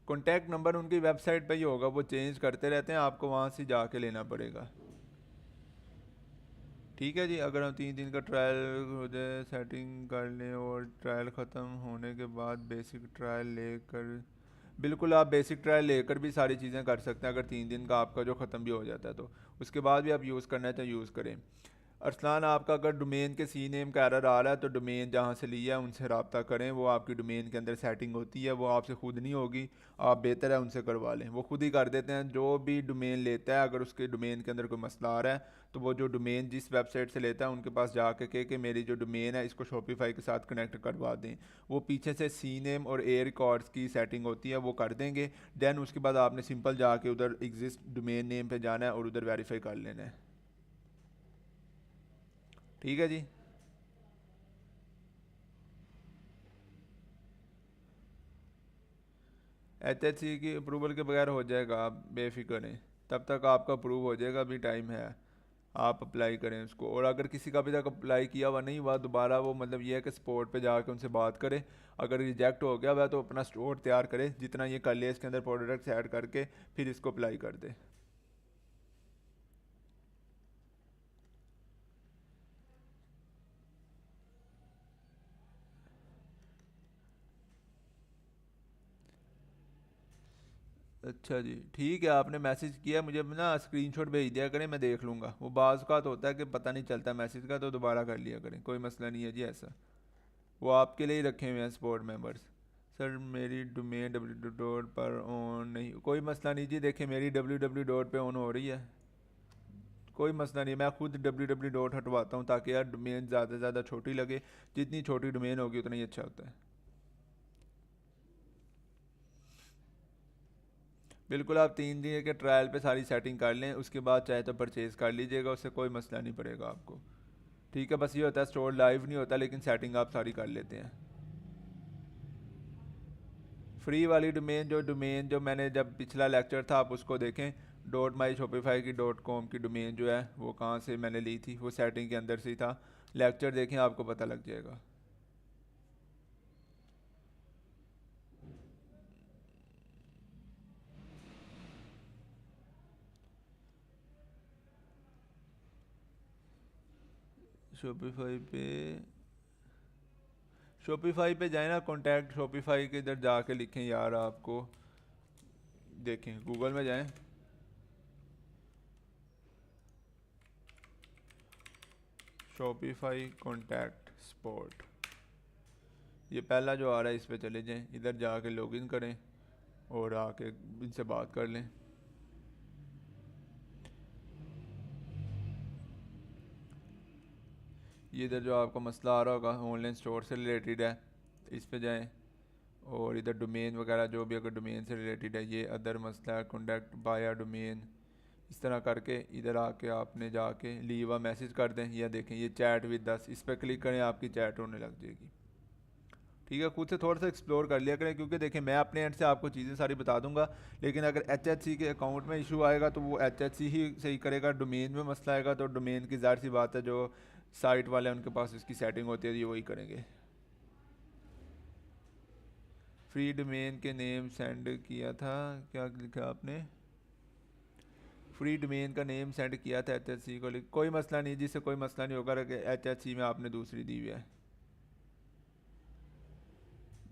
कॉन्टैक्ट नंबर उनकी वेबसाइट पे ही होगा, वो चेंज करते रहते हैं, आपको वहाँ से जाके लेना पड़ेगा। ठीक है जी, अगर हम 3 दिन का ट्रायल हो जाए, सेटिंग कर लें और ट्रायल ख़त्म होने के बाद बेसिक ट्रायल लेकर, बिल्कुल आप बेसिक ट्रायल लेकर भी सारी चीज़ें कर सकते हैं, अगर 3 दिन का आपका जो ख़त्म भी हो जाता है तो उसके बाद भी आप यूज़ करना है तो यूज़ करें। अरसलान, आपका अगर डोमेन के सी नेम का एरर आ रहा है तो डोमेन जहाँ से लिया है उनसे रब्ता करें, वो आपकी डोमेन के अंदर सेटिंग होती है, वो आपसे खुद नहीं होगी, आप बेहतर है उनसे करवा लें, वो खुद ही कर देते हैं। जो भी डोमेन लेता है अगर उसके डोमेन के अंदर कोई मसला आ रहा है तो वो जो डोमेन जिस वेबसाइट से लेता है उनके पास जाके कहे कि मेरी जो डोमेन है इसको शॉपिफाई के साथ कनेक्ट करवा दें, वो पीछे से सी नेम और ए रिकॉर्ड्स की सेटिंग होती है वो कर देंगे। देन उसके बाद आपने सिंपल जाके उधर एग्जिस्ट डोमेन नेम पे जाना है और उधर वेरीफाई कर लेना है। ठीक है जी। HHC की अप्रूवल के बगैर हो जाएगा, आप बेफिक्र रहें, तब तक आपका अप्रूव हो जाएगा, अभी टाइम है। आप अप्लाई करें उसको, और अगर किसी का अभी तक अप्लाई किया हुआ नहीं हुआ दोबारा, वो मतलब ये है कि सपोर्ट पे जाके उनसे बात करें। अगर रिजेक्ट हो गया हुआ तो अपना स्टोर तैयार करें, जितना ये कर ले इसके अंदर प्रोडक्ट्स ऐड करके फिर इसको अप्लाई कर दे। अच्छा जी, ठीक है, आपने मैसेज किया मुझे ना, स्क्रीनशॉट भेज दिया करें, मैं देख लूँगा। वो बाज़ का तो होता है कि पता नहीं चलता मैसेज का, तो दोबारा कर लिया करें, कोई मसला नहीं है जी ऐसा। वो आपके लिए ही रखे हुए हैं सपोर्ट मेंबर्स। सर मेरी डोमेन डब्ल्यू डॉट पर ऑन नहीं, कोई मसला नहीं जी, देखिए मेरी डब्ल्यू डॉट पे ऑन हो रही है, कोई मसला नहीं, मैं खुद डब्ल्यू डॉट हटवाता हूँ ताकि यार डोमेन ज़्यादा से ज़्यादा छोटी लगे, जितनी छोटी डोमेन होगी उतना ही अच्छा होता है। बिल्कुल, आप 3 दिन के ट्रायल पे सारी सेटिंग कर लें, उसके बाद चाहे तो परचेज़ कर लीजिएगा, उससे कोई मसला नहीं पड़ेगा आपको। ठीक है, बस ये होता है स्टोर लाइव नहीं होता, लेकिन सेटिंग आप सारी कर लेते हैं। फ्री वाली डोमेन जो मैंने जब पिछला लेक्चर था आप उसको देखें, डॉट माई शॉपिफाई की डॉट कॉम की डोमेन जो है वो कहाँ से मैंने ली थी, वो सेटिंग के अंदर से ही था। लेक्चर देखें, आपको पता लग जाएगा। शॉपिफाई पे, शॉपिफाई पे जाए ना, कॉन्टैक्ट शॉपिफाई के इधर जाके लिखें यार, आपको देखें गूगल में जाएं, शॉपिफाई कॉन्टैक्ट सपोर्ट, ये पहला जो आ रहा है इस पे चले जाएं, इधर जाके लॉगिन करें और आके इनसे बात कर लें। ये इधर जो आपको मसला आ रहा होगा ऑनलाइन स्टोर से रिलेटेड है, इस पे जाएं, और इधर डोमेन वगैरह जो भी अगर डोमेन से रिलेटेड है, ये अदर मसला है, कॉन्टैक्ट बाया डोमेन, इस तरह करके इधर आके आपने जाके लीव अ मैसेज कर दें, या देखें ये चैट विद अस, इस पर क्लिक करें, आपकी चैट होने लग जाएगी। ठीक है, खुद से थोड़ा सा एक्सप्लोर कर लिया करें, क्योंकि देखिए मैं अपने एंड से आपको चीज़ें सारी बता दूंगा, लेकिन अगर HHC के अकाउंट में इशू आएगा तो वो HHC ही सही करेगा, डोमेन में मसला आएगा तो डोमेन की ज़ाहिर सी बात है जो साइट वाले हैं उनके पास इसकी सेटिंग होती है, ये वही करेंगे। फ्री डोमेन के नेम सेंड किया था, क्या लिखा आपने? फ्री डोमेन का नेम सेंड किया था HHC को, कोई मसला नहीं, जिससे कोई मसला नहीं होगा कि HHC में आपने दूसरी दी हुई है।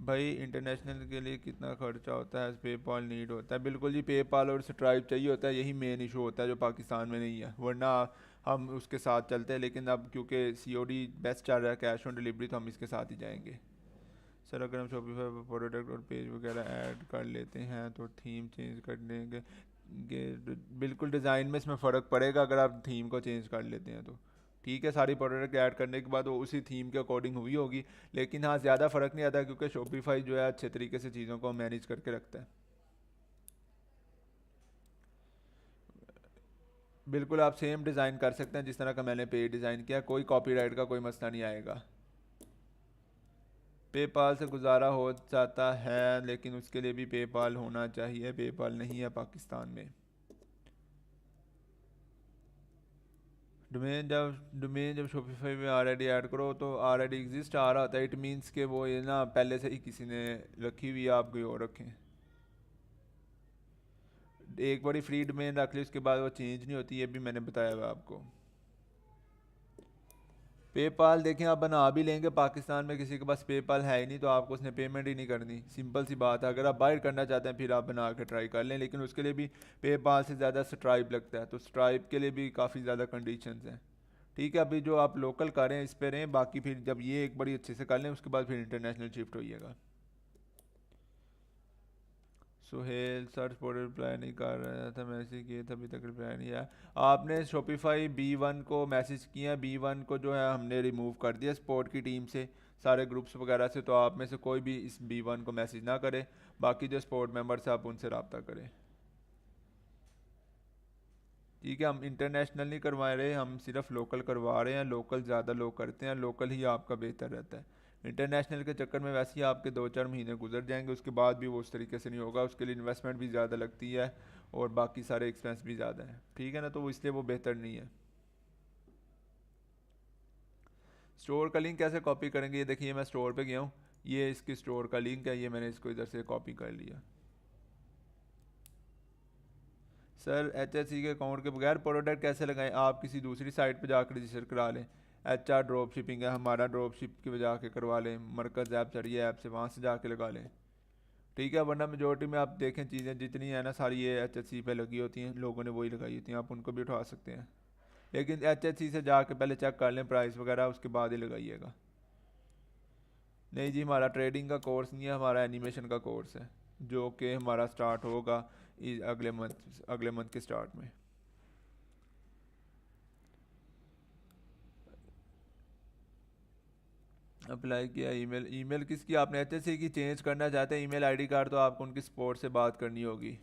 भाई इंटरनेशनल के लिए कितना खर्चा होता है, पेपाल नीड होता है? बिल्कुल जी, पेपाल और स्ट्राइप चाहिए होता है, यही मेन इशू होता है जो पाकिस्तान में नहीं है, वरना हम उसके साथ चलते हैं, लेकिन अब क्योंकि COD बेस्ट चल रहा है, कैश ऑन डिलीवरी, तो हम इसके साथ ही जाएंगे। सर अगर हम शॉपिफाई पर प्रोडक्ट और पेज वगैरह ऐड कर लेते हैं तो थीम चेंज कर देंगे? बिल्कुल, डिज़ाइन में इसमें फ़र्क पड़ेगा अगर आप थीम को चेंज कर लेते हैं तो। ठीक है, सारी प्रोडक्ट ऐड करने के बाद वो उसी थीम के अकॉर्डिंग हुई होगी, लेकिन हाँ ज़्यादा फ़र्क नहीं आता, क्योंकि शॉपिफाई जो है अच्छे तरीके से चीज़ों को मैनेज करके रखता है। बिल्कुल, आप सेम डिज़ाइन कर सकते हैं जिस तरह का मैंने पेज डिज़ाइन किया, कोई कॉपीराइट का कोई मसला नहीं आएगा। पेपाल से गुजारा हो जाता है लेकिन उसके लिए भी पेपाल होना चाहिए, पेपाल नहीं है पाकिस्तान में। डोमेन जब शॉपिफाई में ऑलरेडी ऐड करो तो ऑलरेडी एग्जिस्ट आ रहा होता है, इट मीन्स के वो ये ना पहले से ही किसी ने रखी हुई है, आप कोई और रखें। एक बारी फ्री डोमेन रख ली उसके बाद वो चेंज नहीं होती, ये भी मैंने बताया हुआ आपको। पेपाल देखें आप बना भी लेंगे, पाकिस्तान में किसी के पास पेपाल है ही नहीं तो आपको उसने पेमेंट ही नहीं करनी, सिंपल सी बात है। अगर आप बाइट करना चाहते हैं फिर आप बना के ट्राई कर लें, लेकिन उसके लिए भी पेपाल से ज़्यादा स्ट्राइप लगता है, तो स्ट्राइप के लिए भी काफ़ी ज़्यादा कंडीशंस हैं। ठीक है, अभी जो आप लोकल करें इस पे रहें, बाकी फिर जब ये एक बड़ी अच्छे से कर लें उसके बाद फिर इंटरनेशनल शिफ्ट होइएगा। सुहेल सर पर रिप्लाई नहीं कर रहा था, मैसेज किए थे अभी तक रिप्लाई नहीं आया। आपने शॉपिफाई B1 को मैसेज किया, B1 को जो है हमने रिमूव कर दिया स्पोर्ट की टीम से, सारे ग्रुप्स वगैरह से, तो आप में से कोई भी इस B1 को मैसेज ना करे, बाकी जो स्पोर्ट मेंबर्स हैं आप उनसे रब्ता करें। ठीक है, हम इंटरनेशनल नहीं करवा रहे, हम सिर्फ लोकल करवा रहे हैं, लोकल ज़्यादा लोग करते हैं, लोकल ही आपका बेहतर रहता है। इंटरनेशनल के चक्कर में वैसे ही आपके 2-4 महीने गुजर जाएंगे, उसके बाद भी वो उस तरीके से नहीं होगा, उसके लिए इन्वेस्टमेंट भी ज़्यादा लगती है और बाकी सारे एक्सपेंस भी ज़्यादा हैं। ठीक है ना, तो वो इसलिए वो बेहतर नहीं है। स्टोर का लिंक कैसे कॉपी करेंगे, ये देखिए मैं स्टोर पे गया हूँ, ये इसकी स्टोर का लिंक है, ये मैंने इसको इधर से कॉपी कर लिया। सर HSC के अकाउंट के बगैर प्रोडक्ट कैसे लगाएं, आप किसी दूसरी साइट पर जाकर रजिस्टर करा लें। HR ड्रॉप शिपिंग है, हमारा ड्रॉप शिप की वजह के करवा लें, मरकज़ ऐप चढ़िए ऐप से वहाँ से जाके लगा लें। ठीक है, वरना मेजोरिटी में आप देखें चीज़ें जितनी है ना सारी ये HSC पे लगी होती हैं, लोगों ने वही लगाई होती हैं, आप उनको भी उठा सकते हैं, लेकिन HSC से जाके पहले चेक कर लें प्राइस वगैरह, उसके बाद ही लगाइएगा। नहीं जी, हमारा ट्रेडिंग का कोर्स नहीं है, हमारा एनिमेशन का कोर्स है, जो कि हमारा स्टार्ट होगा अगले मंथ के स्टार्ट में। अप्लाई किया, ईमेल किसकी, आपने HSC की चेंज करना चाहते हैं ईमेल आईडी कार्ड, तो आपको उनकी सपोर्ट से बात करनी होगी।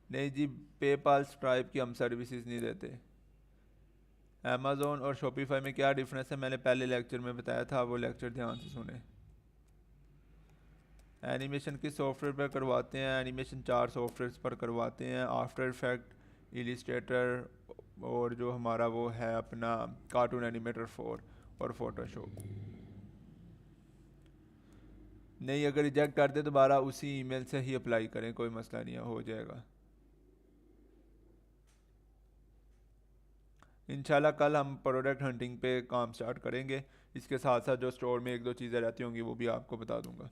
नहीं जी, पेपाल स्ट्राइप की हम सर्विसेज नहीं देते। अमेज़ोन और शॉपिफाई में क्या डिफरेंस है, मैंने पहले लेक्चर में बताया था, वो लेक्चर ध्यान से सुने। एनिमेशन किस सॉफ्टवेयर पर करवाते हैं, एनिमेशन 4 सॉफ्टवेयर पर करवाते हैं, आफ्टर इफेक्ट, इलिस्ट्रेटर और जो हमारा वो है अपना कार्टून एनिमेटर 4 और फोटोशॉप। नहीं, अगर रिजेक्ट कर दे दोबारा उसी ईमेल से ही अप्लाई करें, कोई मसला नहीं है, हो जाएगा इंशाल्लाह। कल हम प्रोडक्ट हंटिंग पे काम स्टार्ट करेंगे, इसके साथ साथ जो स्टोर में 1-2 चीज़ें रहती होंगी वो भी आपको बता दूंगा।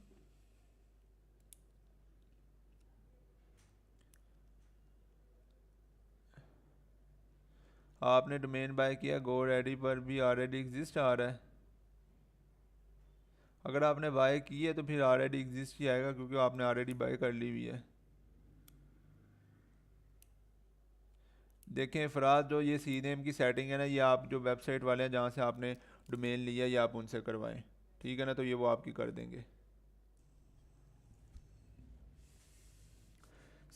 आपने डोमेन बाय किया, गो रेडी पर भी ऑलरेडी एग्जिस्ट आ रहा है। अगर आपने बाय की है तो फिर ऑलरेडी एग्जिस्ट ही आएगा, क्योंकि आपने ऑलरेडी बाय कर ली हुई है। देखें फ़राज, जो ये सी नेम की सेटिंग है ना, ये आप जो वेबसाइट वाले हैं जहाँ से आपने डोमेन लिया, ये आप उनसे करवाएं। ठीक है ना, तो ये वो आपकी कर देंगे।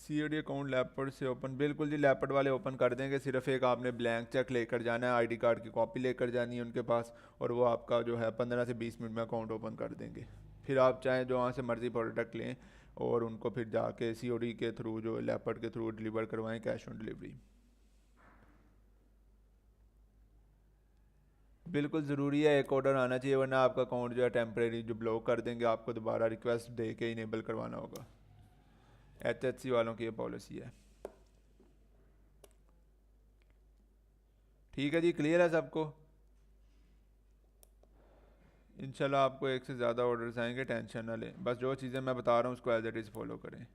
COD अकाउंट लैपटॉप से ओपन, बिल्कुल जी लैपटॉप वाले ओपन कर देंगे, सिर्फ एक आपने ब्लैंक चेक लेकर जाना है, आईडी कार्ड की कॉपी लेकर जानी है उनके पास, और वो आपका जो है 15 से 20 मिनट में अकाउंट ओपन कर देंगे। फिर आप चाहें जो वहाँ से मर्ज़ी प्रोडक्ट लें और उनको फिर जाके COD के थ्रू, जो लैपटॉप के थ्रू डिलीवर करवाएं, कैश ऑन डिलीवरी। बिल्कुल ज़रूरी है, एक ऑर्डर आना चाहिए, वरना आपका अकाउंट जो है टेम्परेरी जो ब्लॉक कर देंगे, आपको दोबारा रिक्वेस्ट दे के इनेबल करवाना होगा। HSC वालों की ये पॉलिसी है। ठीक है जी, क्लियर है सबको। इंशाल्लाह आपको एक से ज़्यादा ऑर्डर्स आएंगे, टेंशन ना लें, बस जो चीज़ें मैं बता रहा हूँ उसको एज इट इज़ फॉलो करें।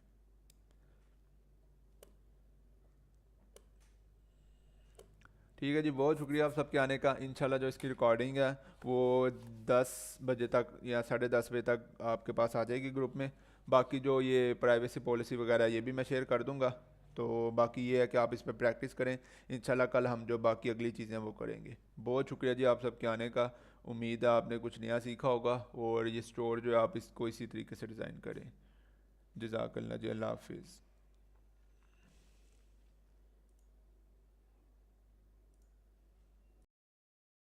ठीक है जी, बहुत शुक्रिया आप सबके आने का। इंशाल्लाह जो इसकी रिकॉर्डिंग है वो 10 बजे तक या 10:30 बजे तक आपके पास आ जाएगी ग्रुप में। बाकी जो ये प्राइवेसी पॉलिसी वगैरह ये भी मैं शेयर कर दूंगा। तो बाकी ये है कि आप इस पर प्रैक्टिस करें, इंशाल्लाह कल हम जो बाकी अगली चीज़ें वो करेंगे। बहुत शुक्रिया जी आप सबके आने का, उम्मीद है आपने कुछ नया सीखा होगा, और ये स्टोर जो है आप इसको इसी तरीके से डिज़ाइन करें। जज़ाकल्लाह जी, अल्लाह हाफिज़।